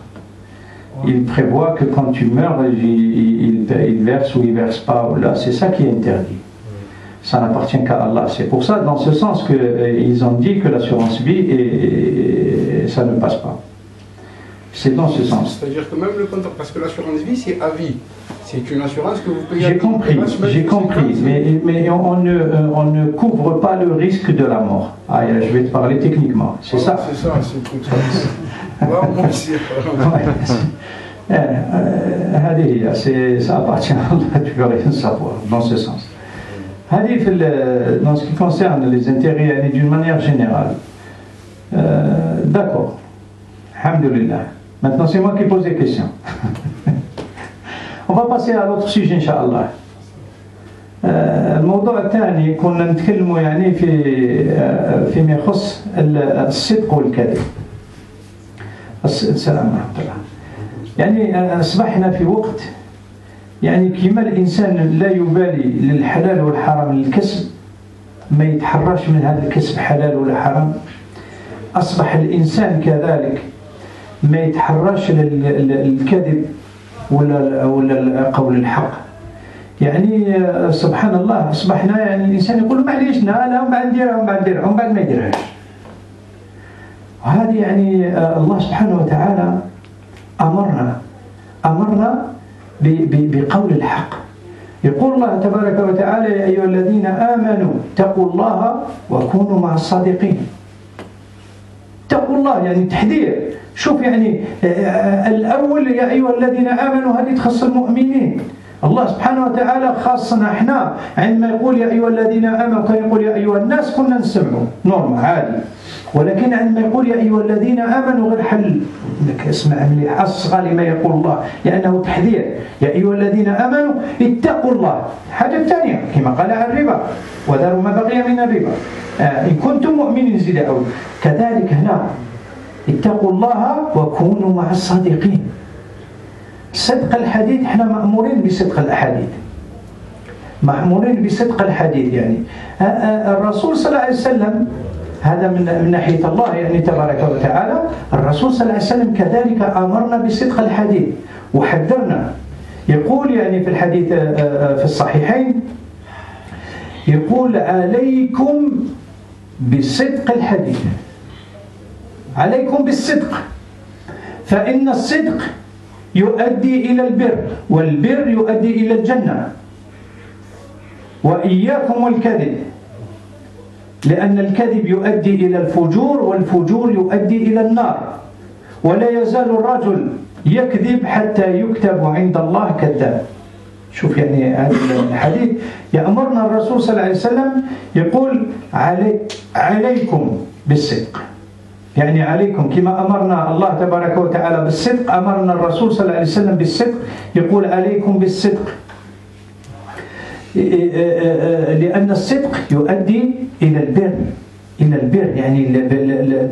Il prévoit que quand tu meurs, il verse ou il verse pas, ou là, c'est ça qui est interdit. Ça n'appartient qu'à Allah. C'est pour ça, dans ce sens, qu'ils ont dit que l'assurance vie, ça ne passe pas. C'est dans ce sens. C'est-à-dire que même le contrat, parce que l'assurance vie, c'est à vie. C'est une assurance que vous payez à vie. J'ai compris, mais on ne couvre pas le risque de la mort. Ah, je vais te parler techniquement, c'est ça. C'est ça, c'est tout ça. Moi, c'est ça appartient à Allah, tu peux rien savoir, dans ce sens. Dans ce qui concerne les intérêts d'une manière générale, d'accord, alhamdoulilah. Maintenant c'est moi qui pose des questions. On va passer à l'autre sujet Inch'Allah. الموضوع الثاني كنا نتكلموا يعني فيما يخص الصدق والكذب. السلام ورحمة الله. يعني أصبحنا في وقت يعني كما الإنسان لا يبالي للحلال والحرام للكسب، ما يتحرش من هذا الكسب حلال ولا حرام. أصبح الإنسان كذلك ما يتحرش للكذب ولا قول الحق. يعني سبحان الله أصبحنا يعني الإنسان يقول معليش لا بعد نديرها ومن بعد ما يديرهاش. وهذه يعني الله سبحانه وتعالى أمرنا بقول الحق. يقول الله تبارك وتعالى يا أيها الذين آمنوا اتقوا الله وكونوا مع الصادقين. اتقوا الله يعني تحذير. شوف يعني الأول يا أيها الذين آمنوا هذه تخص المؤمنين. الله سبحانه وتعالى خاصنا احنا عندما يقول يا أيها الذين آمنوا كان يقول يا أيها الناس كنا نسمعوا نورمال عادي، ولكن عندما يقول يا أيها الذين آمنوا غير حل انك اسمع مليح أصغى لما يقول الله لأنه تحذير. يا أيها الذين آمنوا اتقوا الله. حاجة ثانية كما قال عن الربا وذروا ما بقي من الربا إن كنتم مؤمنين زيد أول. كذلك هنا اتقوا الله وكونوا مع الصادقين. صدق الحديث احنا مأمورين بصدق الأحاديث، مأمورين بصدق الحديث. يعني الرسول صلى الله عليه وسلم هذا من ناحية الله يعني تبارك وتعالى. الرسول صلى الله عليه وسلم كذلك أمرنا بصدق الحديث وحذرنا. يقول يعني في الحديث في الصحيحين يقول عليكم بصدق الحديث، عليكم بالصدق فإن الصدق يؤدي إلى البر والبر يؤدي إلى الجنة، وإياكم والكذب لأن الكذب يؤدي إلى الفجور والفجور يؤدي إلى النار، ولا يزال الرجل يكذب حتى يكتب عند الله كذاب. شوف يعني هذا الحديث يأمرنا الرسول صلى الله عليه وسلم يقول عليكم بالصدق، يعني عليكم كما أمرنا الله تبارك وتعالى بالصدق أمرنا الرسول صلى الله عليه وسلم بالصدق. يقول عليكم بالصدق لأن الصدق يؤدي إلى البر، إلى البر يعني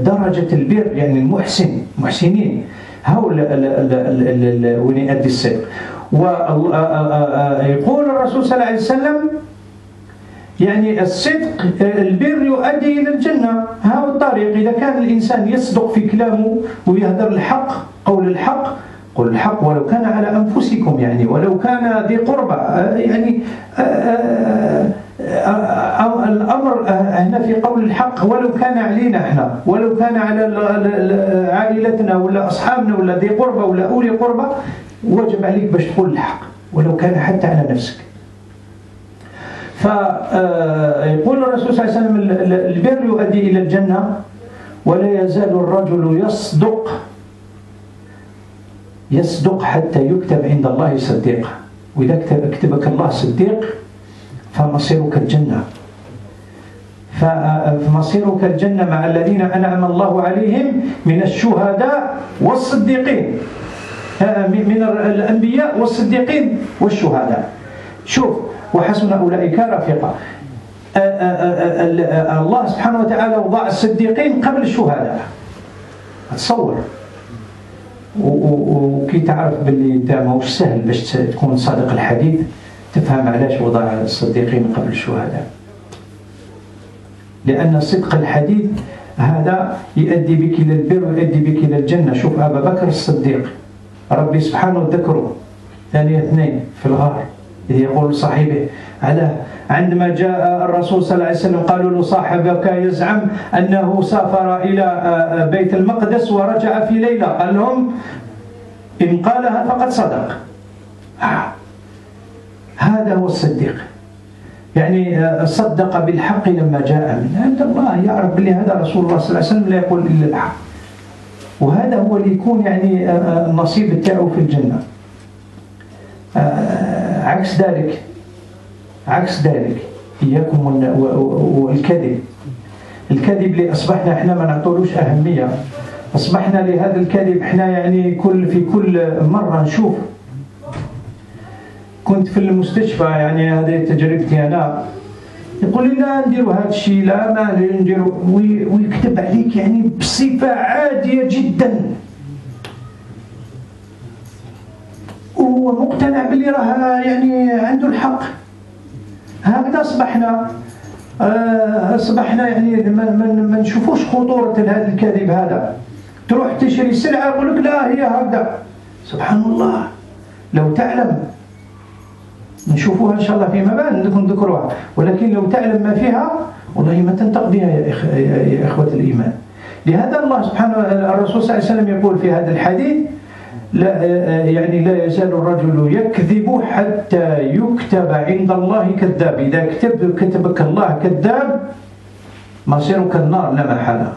درجة البر يعني المحسنين هؤلاء وين يؤدي الصدق. ويقول الرسول صلى الله عليه وسلم يعني الصدق البر يؤدي إلى الجنة. هذا الطريق إذا كان الإنسان يصدق في كلامه ويهدر الحق قول الحق قل الحق ولو كان على أنفسكم يعني ولو كان ذي قربى يعني الأمر هنا في قول الحق ولو كان علينا احنا ولو كان على عائلتنا ولا أصحابنا ولا ذي قربى ولا أولي قربى وجب عليك باش تقول الحق ولو كان حتى على نفسك. فيقول الرسول صلى الله عليه وسلم البر يؤدي إلى الجنة ولا يزال الرجل يصدق حتى يكتب عند الله صديقا، وإذا كتبك الله صديق فمصيرك الجنة. فمصيرك الجنة مع الذين أنعم الله عليهم من الشهداء والصديقين، من الأنبياء والصديقين والشهداء. شوف وحسن أولئك رفيقا. الله سبحانه وتعالى وضع الصديقين قبل الشهداء. تصور وكي تعرف باللي انت ماهوش سهل باش تكون صادق الحديث تفهم علاش وضع الصديقين قبل الشهداء. لأن صدق الحديث هذا يؤدي بك إلى البر ويؤدي بك إلى الجنة. شوف أبا بكر الصديق ربي سبحانه ذكره ثانية اثنين في الغار يقول صاحبه عندما جاء الرسول صلى الله عليه وسلم قالوا له صاحبك يزعم أنه سافر إلى بيت المقدس ورجع في ليلة، قال لهم إن قالها فقد صدق. هذا هو الصديق، يعني صدق بالحق لما جاء من عند الله، يعرف بلي هذا رسول الله صلى الله عليه وسلم لا يقول إلا الحق، وهذا هو اللي يكون يعني النصيب تاعه في الجنة. عكس ذلك إياكم والكذب. الكذب اللي أصبحنا إحنا ما نعطولوش أهمية، أصبحنا لهذا الكذب إحنا يعني في كل مرة نشوف. كنت في المستشفى، يعني هذه تجربتي أنا، يقول لي لا نديروا هذا الشيء، لا ما نديروا، ويكتب عليك يعني بصفة عادية جدا، وهو مقتنع باللي راه يعني عنده الحق. هكذا أصبحنا يعني ما نشوفوش خطورة هذا الكذب هذا. تروح تشري سلعة يقول لك لا هي هكذا. سبحان الله، لو تعلم، نشوفوها إن شاء الله فيما بعد نذكروها، ولكن لو تعلم ما فيها والله ما تنطق بها يا إخوة الإيمان. لهذا الله سبحانه الرسول صلى الله عليه وسلم يقول في هذا الحديث لا لا يزال الرجل يكذب حتى يكتب عند الله كذاب. إذا كتبك الله كذاب مصيرك النار لا محالة،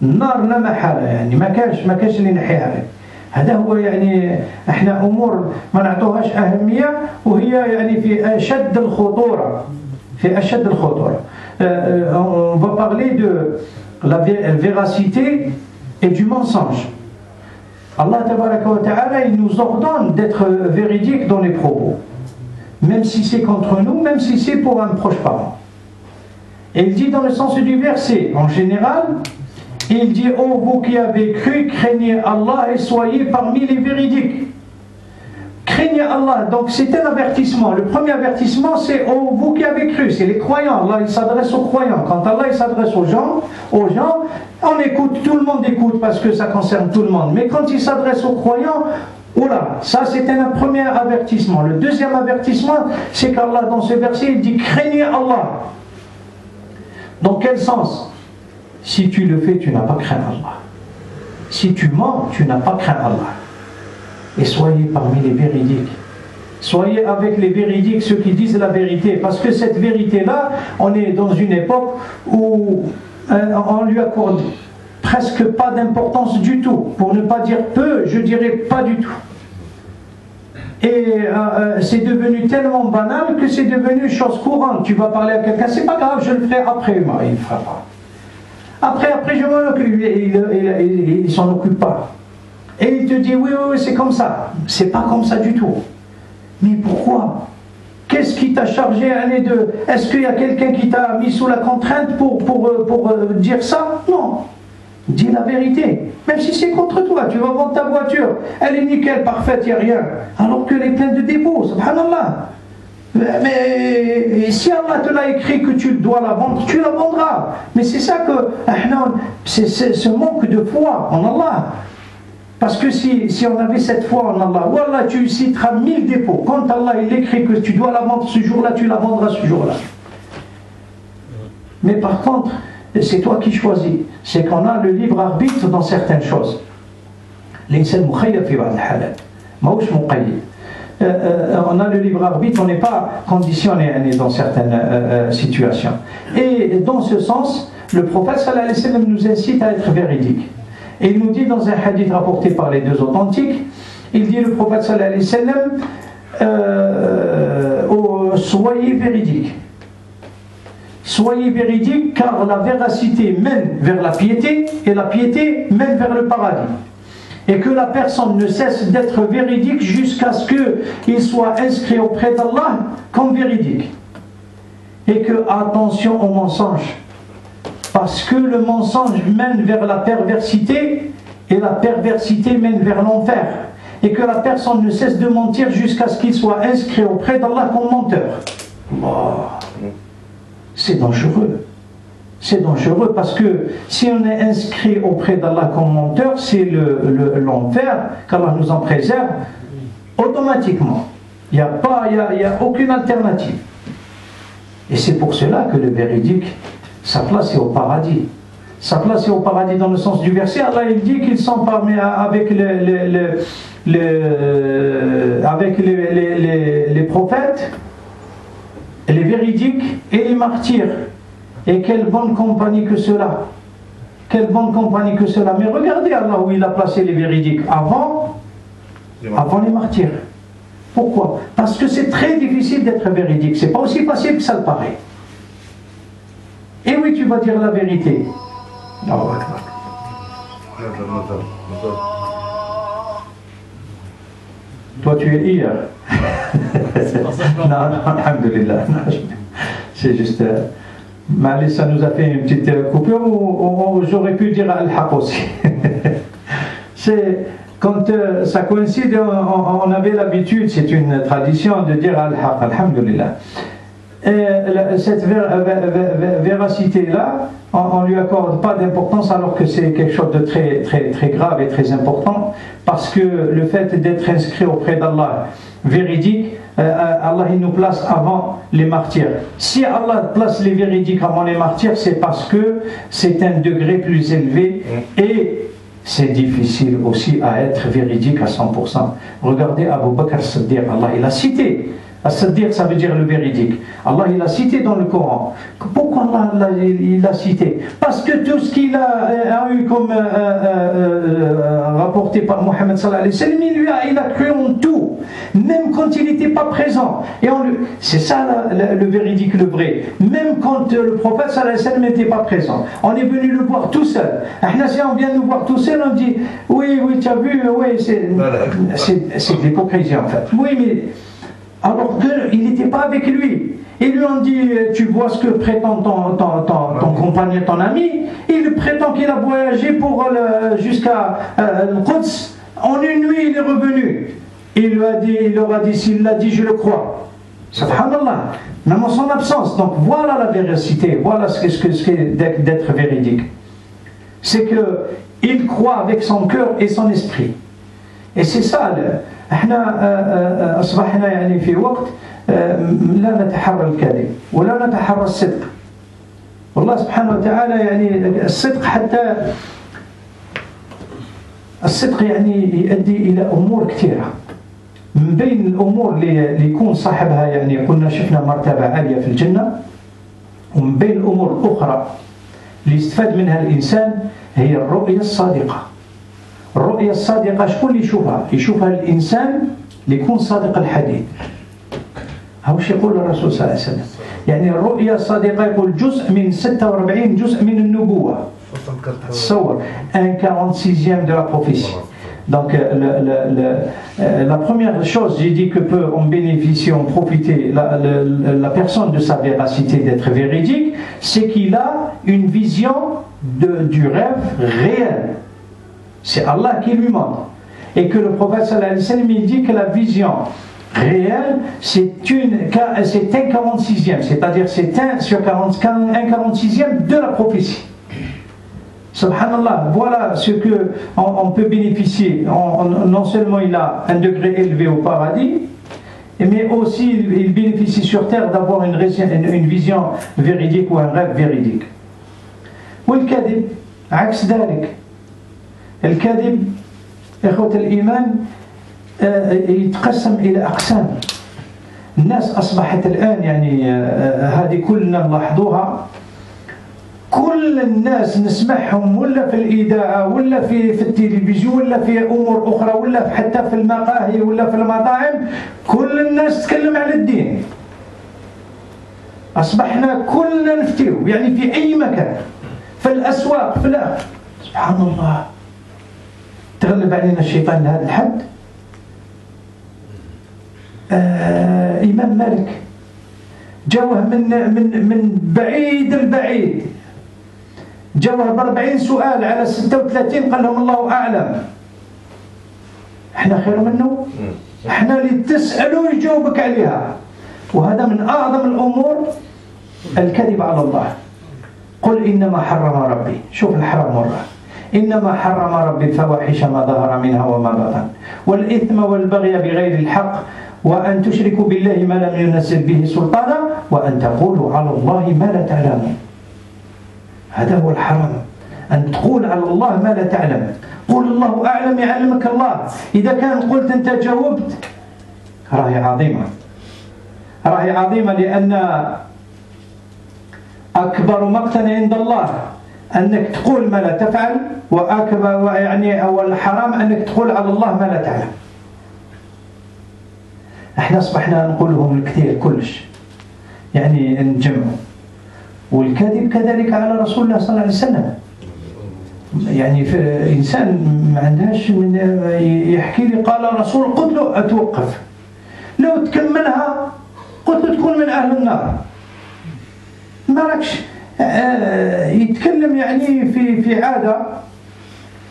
النار لا محالة، يعني ما كاش اللي نحيها لك. هذا هو يعني احنا امور ما نعطوهاش اهميه، وهي يعني في اشد الخطوره، on va parler de la véracité et du mensonge. Allah tabaraka wa ta'ala, il nous ordonne d'être véridique dans les propos, même si c'est contre nous, même si c'est pour un proche parent. Et il dit dans le sens du verset en général, il dit ô vous qui avez cru, craignez Allah et soyez parmi les véridiques. Craignez Allah, donc c'est un avertissement. Le premier avertissement c'est ô vous qui avez cru, c'est les croyants. Allah il s'adresse aux croyants. Quand Allah il s'adresse aux gens, on écoute, tout le monde écoute parce que ça concerne tout le monde. Mais quand il s'adresse aux croyants, oula, ça c'est un premier avertissement. Le deuxième avertissement, c'est qu'Allah dans ce verset il dit craignez Allah. Dans quel sens? Si tu le fais, tu n'as pas craint Allah. Si tu mens, tu n'as pas craint Allah. Et soyez parmi les véridiques. Soyez avec les véridiques, ceux qui disent la vérité. Parce que cette vérité-là, on est dans une époque où on lui accorde presque pas d'importance du tout. Pour ne pas dire peu, je dirais pas du tout. Et c'est devenu tellement banal que c'est devenu chose courante. Tu vas parler à quelqu'un, c'est pas grave, je le ferai après. Il ne fera pas. Après, je m'en occupe. Il s'en occupe pas. Et il te dit oui, c'est comme ça. C'est pas comme ça du tout. Mais pourquoi? Qu'est-ce qui t'a chargé de... Est-ce qu'il y a quelqu'un qui t'a mis sous la contrainte pour dire ça? Non. Dis la vérité. Même si c'est contre toi, tu vas vendre ta voiture. Elle est nickel, parfaite, il n'y a rien. Alors qu'elle est pleine de défauts, subhanallah. Mais si Allah te l'a écrit que tu dois la vendre, tu la vendras. Mais c'est ça que... C'est ce manque de foi en Allah. Parce que si on avait cette foi en Allah, Wallah, tu citeras 1000 défauts. Quand Allah il écrit que tu dois la vendre ce jour-là, tu la vendras ce jour-là. Mais par contre, c'est toi qui choisis. C'est qu'on a le libre arbitre dans certaines choses. L'insan mukhayyar fi ba'd al-halat. Maouch muqayyad. On a le libre arbitre, on n'est pas conditionné dans certaines situations. Et dans ce sens, le prophète sallallahu alayhi wa sallam nous incite à être véridique. Et il nous dit dans un hadith rapporté par les deux authentiques, il dit le prophète sallallahu alayhi wa sallam, soyez véridiques. Soyez véridiques car la véracité mène vers la piété et la piété mène vers le paradis. Et que la personne ne cesse d'être véridique jusqu'à ce qu'il soit inscrit auprès d'Allah comme véridique. Et que attention au mensonge. Parce que le mensonge mène vers la perversité et la perversité mène vers l'enfer. Et que la personne ne cesse de mentir jusqu'à ce qu'il soit inscrit auprès d'Allah comme menteur. Allah. C'est dangereux. C'est dangereux parce que si on est inscrit auprès d'Allah comme menteur, c'est l'enfer, qu'Allah nous en préserve, automatiquement. Il n'y a aucune alternative. Et c'est pour cela que le véridique, sa place est au paradis. Sa place est au paradis dans le sens du verset. Allah il dit qu'ils sont parmi avec les prophètes, les véridiques et les martyrs. Et quelle bonne compagnie que cela. Quelle bonne compagnie que cela. Mais regardez Allah où il a placé les véridiques avant les martyrs. Pourquoi? Parce que c'est très difficile d'être véridique. C'est pas aussi facile que ça le paraît. Et oui, tu vas dire la vérité. Non, toi, tu es hier. Non, alhamdulillah. C'est juste. Mais ça nous a fait une petite coupure où j'aurais pu dire Al-Haq aussi. C'est. Quand ça coïncide, on avait l'habitude, c'est une tradition de dire Al-Haq, alhamdulillah. Et cette véracité-là, on ne lui accorde pas d'importance alors que c'est quelque chose de très, très, très grave et très important, parce que le fait d'être inscrit auprès d'Allah véridique, Allah il nous place avant les martyrs. Si Allah place les véridiques avant les martyrs, c'est parce que c'est un degré plus élevé et c'est difficile aussi à être véridique à 100%. Regardez Abu Bakr as-Siddiq, Allah il a cité. As-Siddiq ça veut dire le véridique. Allah il a cité dans le Coran. Pourquoi Allah il a cité? Parce que tout ce qu'il a eu comme rapporté par Mohammed sallallahu alayhi wa sallam, il a cru en tout, même quand il n'était pas présent. Et c'est ça le véridique, le vrai. Même quand le prophète sallallahu alayhi wa sallam n'était pas présent. On est venu le voir tout seul. Si on vient nous voir tout seul, on dit oui, tu as vu, oui, c'est de l'hypocrisie en fait. Oui, mais alors qu'il n'était pas avec lui. Et lui on dit, tu vois ce que prétend ton compagnon, ton ami. Il prétend qu'il a voyagé jusqu'à le Quds. En une nuit il est revenu. Il leur a dit, s'il l'a dit, je le crois. Subhanallah. Même en son absence. Donc voilà la véracité, voilà ce qu'est d'être véridique. C'est qu'il croit avec son cœur et son esprit. Et c'est ça. احنا اصبحنا يعني في وقت لا نتحرى الكذب ولا نتحرى الصدق. والله سبحانه وتعالى يعني الصدق حتى الصدق يعني يؤدي الى امور كثيره. من بين الامور اللي يكون صاحبها يعني قلنا شفنا مرتبه عاليه في الجنه، ومن بين الامور الاخرى اللي يستفاد منها الانسان هي الرؤيه الصادقه. الرؤية الصادقة شكون اللي يشوفها؟ يشوفها الإنسان اللي يكون صادق الحديث. هاوش يقول الرسول صلى الله عليه وسلم. يعني الرؤية الصادقة يقول جزء من 46 جزء من النبوة. تصور 1/46 de la prophétie. Donc la première chose, j'ai dit que peut en bénéficier, en profiter la personne de sa véracité, d'être véridique, c'est qu'il a une vision du rêve réel. C'est Allah qui lui montre. Et que le prophète sallallahu alayhi wa sallam il dit que la vision réelle c'est 1/46, c'est-à-dire c'est 1/46 de la prophétie. Subhanallah, voilà ce qu'on peut bénéficier. Non seulement il a un degré élevé au paradis, mais aussi il bénéficie sur terre d'avoir une vision véridique ou un rêve véridique. والكذب عكس ذلك. الكذب إخوة الإيمان يتقسم إلى أقسام. الناس أصبحت الآن يعني هذه كلنا نلاحظوها، كل الناس نسمعهم ولا في الإذاعة ولا في التلفزيون ولا في أمور أخرى ولا حتى في المقاهي ولا في المطاعم، كل الناس تتكلم عن الدين. أصبحنا كلنا نفتيو يعني في أي مكان، في الأسواق سبحان الله. تغلب علينا الشيطان لهذا الحد. إمام مالك جاوه من بعيد البعيد، جاوه ب40 سؤال على 36 قال لهم الله أعلم. احنا خير منه؟ احنا اللي تسأله يجاوبك عليها. وهذا من أعظم الأمور الكذب على الله. قل إنما حرم ربي، شوف الحرام مرة، إنما حرم ربي الفواحش ما ظهر منها وما بطن والإثم والبغي بغير الحق وأن تشركوا بالله ما لم ينزل به سلطانا وأن تقولوا على الله ما لا تعلمون. هذا هو الحرام، أن تقول على الله ما لا تعلم. قول الله أعلم يعلمك الله. إذا كان قلت أنت جاوبت راهي عظيمة، راهي عظيمة، لأن أكبر مقتا عند الله أنك تقول ما لا تفعل، وأكبر يعني أو الحرام أنك تقول على الله ما لا تعلم. احنا أصبحنا نقولهم الكثير كلش، يعني نجمع، والكذب كذلك على رسول الله صلى الله عليه وسلم. يعني إنسان ما عندهاش من يحكي لي قال رسول، قلت له أتوقف، لو تكملها قلت له تكون من أهل النار. ما راكش يتكلم يعني في عادة.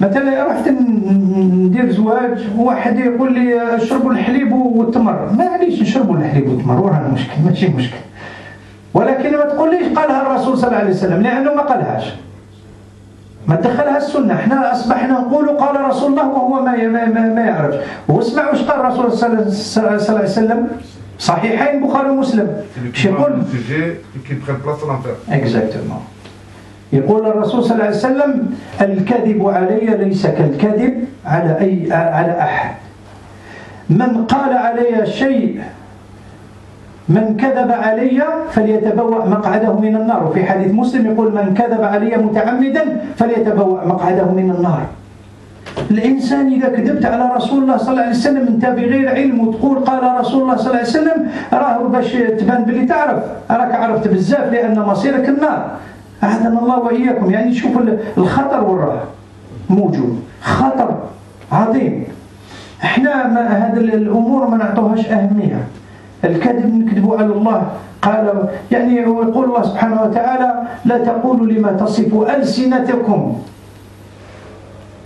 مثلا رحت ندير زواج وواحد يقول لي اشربوا الحليب والتمر، ما عليش نشربوا الحليب والتمر، ورانا المشكل ماشي مشكل، ولكن ما تقوليش قالها الرسول صلى الله عليه وسلم، لأنه ما قالهاش، ما دخلها السنة. احنا أصبحنا نقول قال رسول الله وهو ما يعرفش. واسمع واش قال الرسول صلى الله عليه وسلم، صحيحين بخاري ومسلم. يقول exactement. يقول الرسول صلى الله عليه وسلم الكذب علي ليس كالكذب على أحد. من قال علي شيء، من كذب علي فليتبوأ مقعده من النار. وفي حديث مسلم يقول من كذب علي متعمدا فليتبوأ مقعده من النار. الإنسان إذا كذبت على رسول الله صلى الله عليه وسلم أنت بغير علم وتقول قال رسول الله صلى الله عليه وسلم، راه باش تبان بلي تعرف، راك عرفت بزاف، لأن مصيرك النار. أعاذنا الله وإياكم. يعني شوف الخطر وراه موجود، خطر عظيم. احنا هذه الأمور ما نعطوهاش أهمية. الكذب نكذبوا على الله، قال يعني يقول الله سبحانه وتعالى لا تقولوا لما تصف ألسنتكم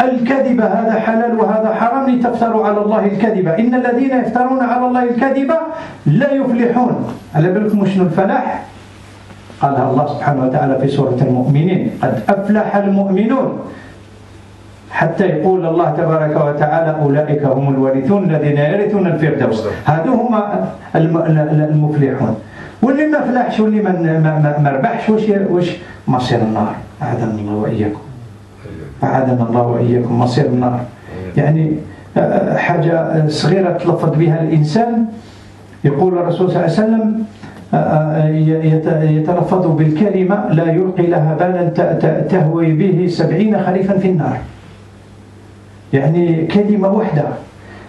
الكذب هذا حلال وهذا حرام لتفتروا على الله الكذب إن الذين يفترون على الله الكذب لا يفلحون. على بالكم شنو الفلاح؟ قالها الله سبحانه وتعالى في سورة المؤمنين قد أفلح المؤمنون، حتى يقول الله تبارك وتعالى أولئك هم الوارثون الذين يرثون الفردوس. هذو هما المفلحون. واللي ما فلحش واللي ما ربحش وش مصير النار. أعاذنا الله وإياكم، أعاذنا الله وإياكم مصير النار. يعني حاجة صغيرة تلفظ بها الإنسان. يقول الرسول صلى الله عليه وسلم يتلفظ بالكلمة لا يلقي لها بالا تهوي به 70 خريفا في النار. يعني كلمة واحدة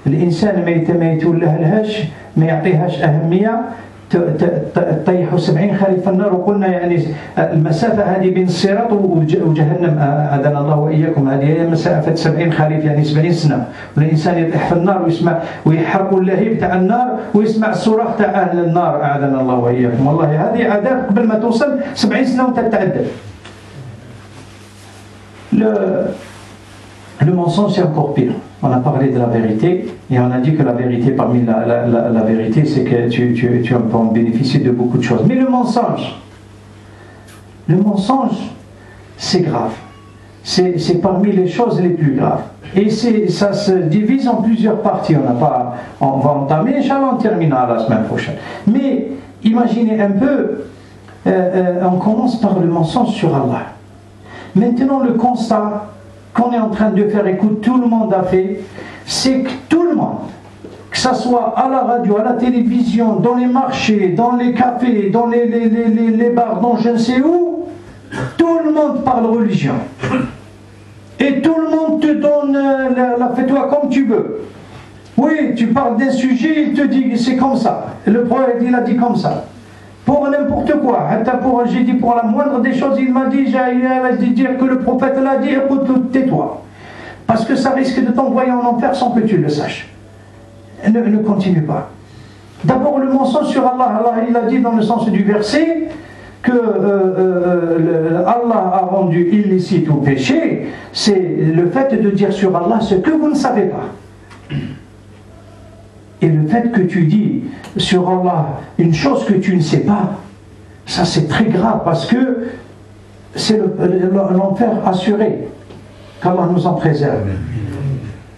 الإنسان ما يتولهلهاش، ما يعطيهاش أهمية، تطيح 70 خريف في النار. وقلنا يعني المسافة هذه بين الصراط وجهنم أعاذنا الله وإياكم، هذه مسافة 70 خريف يعني 70 سنة. والإنسان يطيح في النار ويسمع ويحرق اللهيب تاع النار ويسمع الصراخ تاع أهل النار أعاذنا الله وإياكم. والله هذه عذاب قبل ما توصل 70 سنة وتتعدل. Le mensonge c'est encore pire. On a parlé de la vérité et on a dit que la vérité, parmi la vérité, c'est que tu peux en bénéficier de beaucoup de choses. Mais le mensonge, c'est grave. C'est parmi les choses les plus graves. Et ça se divise en plusieurs parties. On va entamer, Inch'Allah, on terminera la semaine prochaine. Mais imaginez un peu, on commence par le mensonge sur Allah. Maintenant, le constat qu'on est en train de faire, écoute, tout le monde a fait, c'est que tout le monde, que ce soit à la radio, à la télévision, dans les marchés, dans les cafés, dans les bars, dans je ne sais où, tout le monde parle religion. Et tout le monde te donne fais-toi comme tu veux. Oui, tu parles d'un sujet, il te dit c'est comme ça. Le prophète, il a dit comme ça. Pour n'importe quoi, j'ai dit pour la moindre des choses, il m'a dit, j'ai dire que le prophète l'a dit, écoute, tais-toi. Parce que ça risque de t'envoyer en enfer sans que tu le saches. Ne continue pas. D'abord le mensonge sur Allah. Allah il a dit dans le sens du verset que Allah a rendu illicite ou péché, c'est le fait de dire sur Allah ce que vous ne savez pas. Et le fait que tu dis sur Allah une chose que tu ne sais pas, ça c'est très grave parce que c'est l'enfer assuré. Qu'Allah nous en préserve.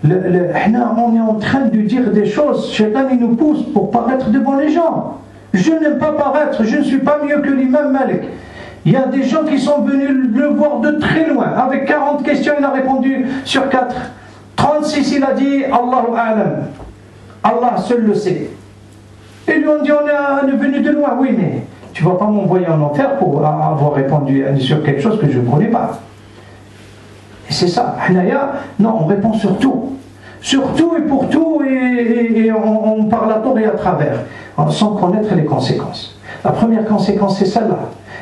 On est en train de dire des choses, Shaitan il nous pousse pour paraître devant les gens. Je n'aime pas paraître, je ne suis pas mieux que l'imam Malik. Il y a des gens qui sont venus le voir de très loin. Avec 40 questions, il a répondu sur 4. 36, il a dit Allahu A'lam. Allah seul le sait. Et lui on dit on est venu de loin. Oui, mais tu ne vas pas m'envoyer en enfer pour avoir répondu sur quelque chose que je ne connais pas. Et c'est ça. Non, on répond sur tout. Sur tout et pour tout, et on parle à tort et à travers, sans connaître les conséquences. La première conséquence, c'est celle-là.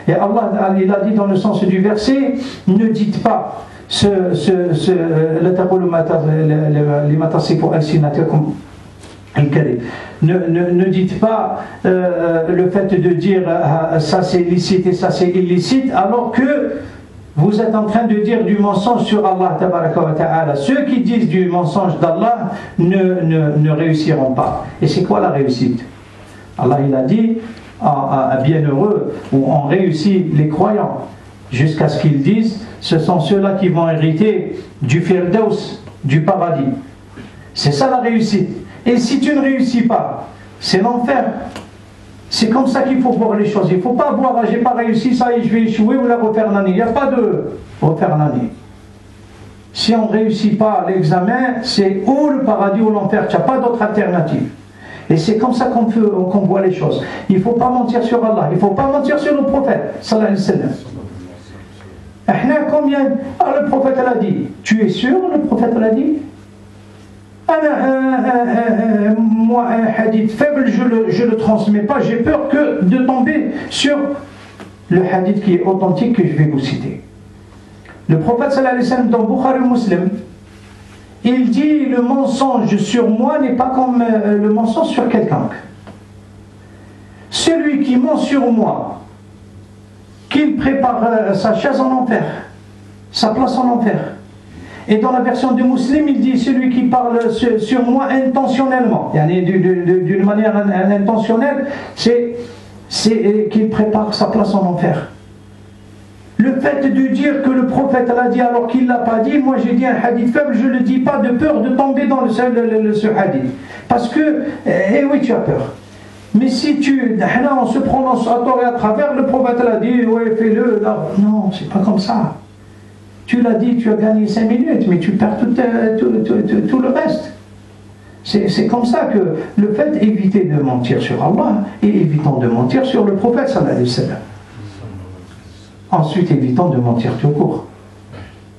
Et Allah, il a dit dans le sens du verset, ne dites pas ne dites pas le fait de dire ça c'est licite et ça c'est illicite, alors que vous êtes en train de dire du mensonge sur Allah tabaraka wa ta'ala. Ceux qui disent du mensonge d'Allah ne réussiront pas. Et c'est quoi la réussite? Allah il a dit à bienheureux, où on réussit les croyants, jusqu'à ce qu'ils disent ce sont ceux-là qui vont hériter du Firdaus, du paradis. C'est ça la réussite. Et si tu ne réussis pas, c'est l'enfer. C'est comme ça qu'il faut voir les choses. Il ne faut pas voir, j'ai pas réussi, ça et je vais échouer ou la refaire l'année. Il n'y a pas de refaire l'année. Si on ne réussit pas l'examen, c'est ou le paradis ou l'enfer. Tu n'as pas d'autre alternative. Et c'est comme ça qu'on voit les choses. Il ne faut pas mentir sur Allah. Il ne faut pas mentir sur le prophète. Sallallahu alayhi wa sallam. Combien le prophète l'a dit. Tu es sûr le prophète l'a dit? Moi, un hadith faible, je le transmets pas. J'ai peur que de tomber sur le hadith qui est authentique que je vais vous citer. Le prophète sallallahu alayhi wa sallam dans Bukhari Muslim, il dit le mensonge sur moi n'est pas comme le mensonge sur quelqu'un. Celui qui ment sur moi, qu'il prépare sa chaise en enfer, sa place en enfer. Et dans la version de Muslim, il dit celui qui parle sur moi intentionnellement, d'une manière intentionnelle, c'est qu'il prépare sa place en enfer. Le fait de dire que le prophète l'a dit alors qu'il ne l'a pas dit, moi j'ai dit un hadith faible, je ne le dis pas de peur de tomber dans ce hadith. Parce que, oui, tu as peur. Mais si on se prononce à tort et à travers, le prophète l'a dit, oui, fais-le. Non, c'est pas comme ça. Tu l'as dit, tu as gagné 5 minutes, mais tu perds tout le reste. C'est comme ça que le fait d'éviter de mentir sur Allah et évitons de mentir sur le prophète sallallahu alayhi wa sallam. Ensuite, évitons de mentir tout court.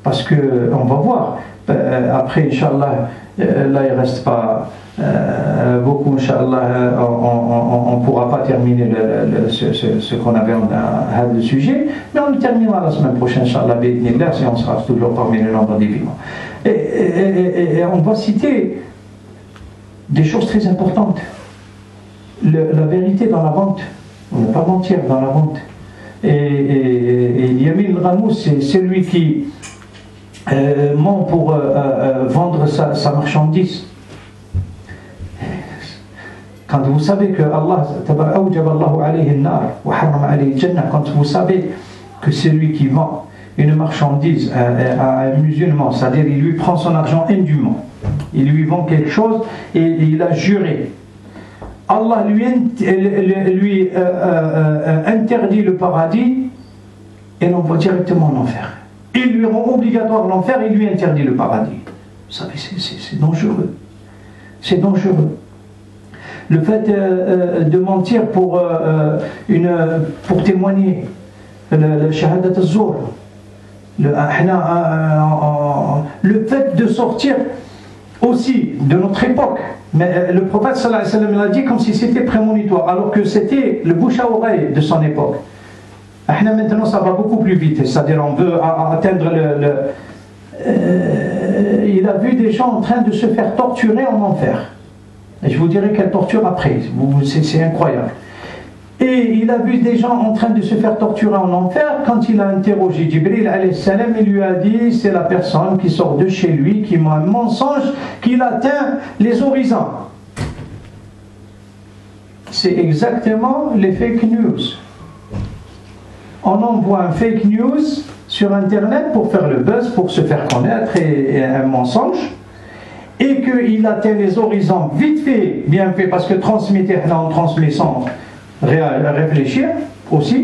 Parce qu'on va voir, après, Inch'Allah, là il ne reste pas beaucoup, Inch'Allah, on ne pourra pas terminer ce qu'on avait à le sujet, mais on le terminera la semaine prochaine, Inch'Allah, si on sera toujours parmi les nombres des vivants. Et on va citer des choses très importantes. La vérité dans la vente, on ne peut pas mentir dans la vente. Et Yamin Ramous, c'est celui qui ment pour vendre sa marchandise. Quand vous savez que Allah, quand vous savez que celui qui vend une marchandise à un musulman, c'est-à-dire il lui prend son argent indûment, il lui vend quelque chose et il a juré, Allah lui interdit le paradis et l'envoie directement en enfer. Il lui rend obligatoire l'enfer et il lui interdit le paradis. Vous savez, c'est dangereux. C'est dangereux. Le fait de mentir pour témoigner, le shahadat al-zur, le fait de sortir aussi de notre époque. Mais le prophète sallallahu alayhi wa sallam l'a dit comme si c'était prémonitoire, alors que c'était le bouche à oreille de son époque. Maintenant ça va beaucoup plus vite, c'est-à-dire on veut atteindre il a vu des gens en train de se faire torturer en enfer. Et je vous dirai quelle torture après, c'est incroyable. Et il a vu des gens en train de se faire torturer en enfer. Quand il a interrogé Jibril alayhi salam, il lui a dit c'est la personne qui sort de chez lui, qui ment un mensonge, qui atteint les horizons. C'est exactement les fake news. On envoie un fake news sur internet pour faire le buzz, pour se faire connaître, et un mensonge. et qu'il atteint les horizons vite fait, bien fait, parce que transmettre, on transmet sans réfléchir aussi,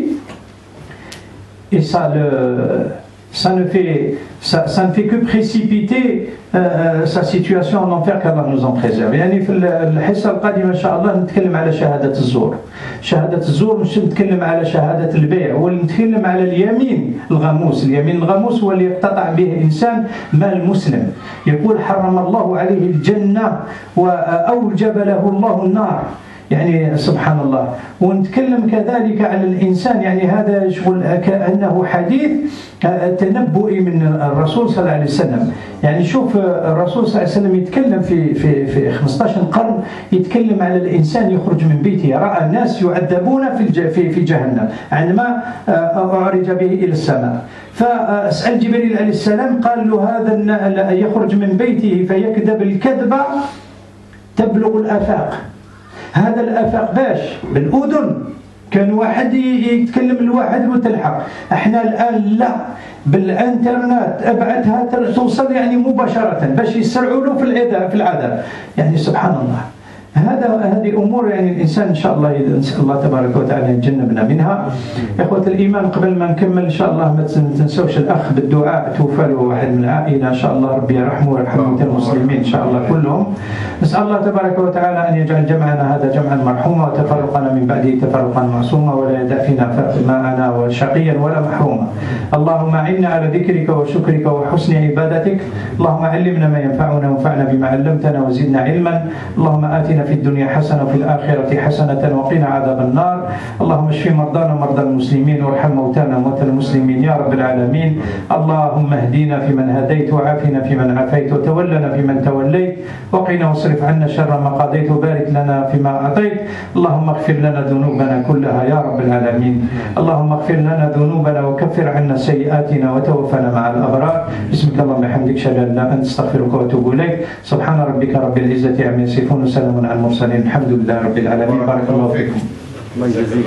et ça ne fait que précipiter sa situation en enfer, qu'Allah nous en préserve. يعني في الحصة القادمة إن شاء الله نتكلم على شهادة الزور. شهادة الزور مش نتكلم على شهادة البيع، ونتكلم على اليمين الغموس. اليمين الغموس هو اللي يقتطع به الإنسان مال مسلم. يقول حرم الله عليه الجنة وأوجب له الله النار. يعني سبحان الله. ونتكلم كذلك على الإنسان، يعني هذا شغل كأنه حديث تنبؤي من الرسول صلى الله عليه وسلم. يعني شوف الرسول صلى الله عليه وسلم يتكلم في 15 قرن، يتكلم على الإنسان يخرج من بيته، رأى الناس يعذبون في جهنم عندما أعرج به إلى السماء. فسأل جبريل عليه السلام قال له هذا يخرج من بيته فيكذب الكذبة تبلغ الآفاق. هذا الآفاق باش بالأذن، كان واحد يتكلم الواحد وتلحق. احنا الآن لا، بالانترنت ابعتها توصل يعني مباشرة باش يسرعوا له في العذاب. يعني سبحان الله. هذه أمور يعني الإنسان إن شاء الله نسأل الله تبارك وتعالى يجنبنا منها. إخوة الإيمان، قبل ما نكمل إن شاء الله ما تنسوش الأخ بالدعاء، توفى له واحد من العائلة إن شاء الله، ربي يرحمه ويرحم المسلمين إن شاء الله كلهم. نسأل الله تبارك وتعالى أن يجعل جمعنا هذا جمعا مرحوما وتفرقنا من بعده تفرقا معصوما، ولا يدع فينا معنا وشقيا ولا محروما. اللهم أعنا على ذكرك وشكرك وحسن عبادتك. اللهم علمنا ما ينفعنا وانفعنا بما علمتنا وزدنا علما. اللهم آتنا في الدنيا حسنة وفي الآخرة حسنة وقنا عذاب النار. اللهم اشف مرضانا ومرضى المسلمين، وارحم موتانا وموتى المسلمين يا رب العالمين. اللهم اهدنا فيمن هديت، وعافنا فيمن عافيت، وتولنا فيمن توليت، وقنا واصرف عنا شر ما قضيت، وبارك لنا فيما أعطيت. اللهم اغفر لنا ذنوبنا كلها يا رب العالمين. اللهم اغفر لنا ذنوبنا وكفر عنا سيئاتنا وتوفنا مع الأبرار. بسمك اللهم وبحمدك، أشهد أن لا إله إلا أنت، أستغفرك وأتوب إليك. سبحان ربك رب العزة عما يصفون، وسلام على المرسلين، الحمد لله رب العالمين. بارك الله فيكم. الله يجزيك.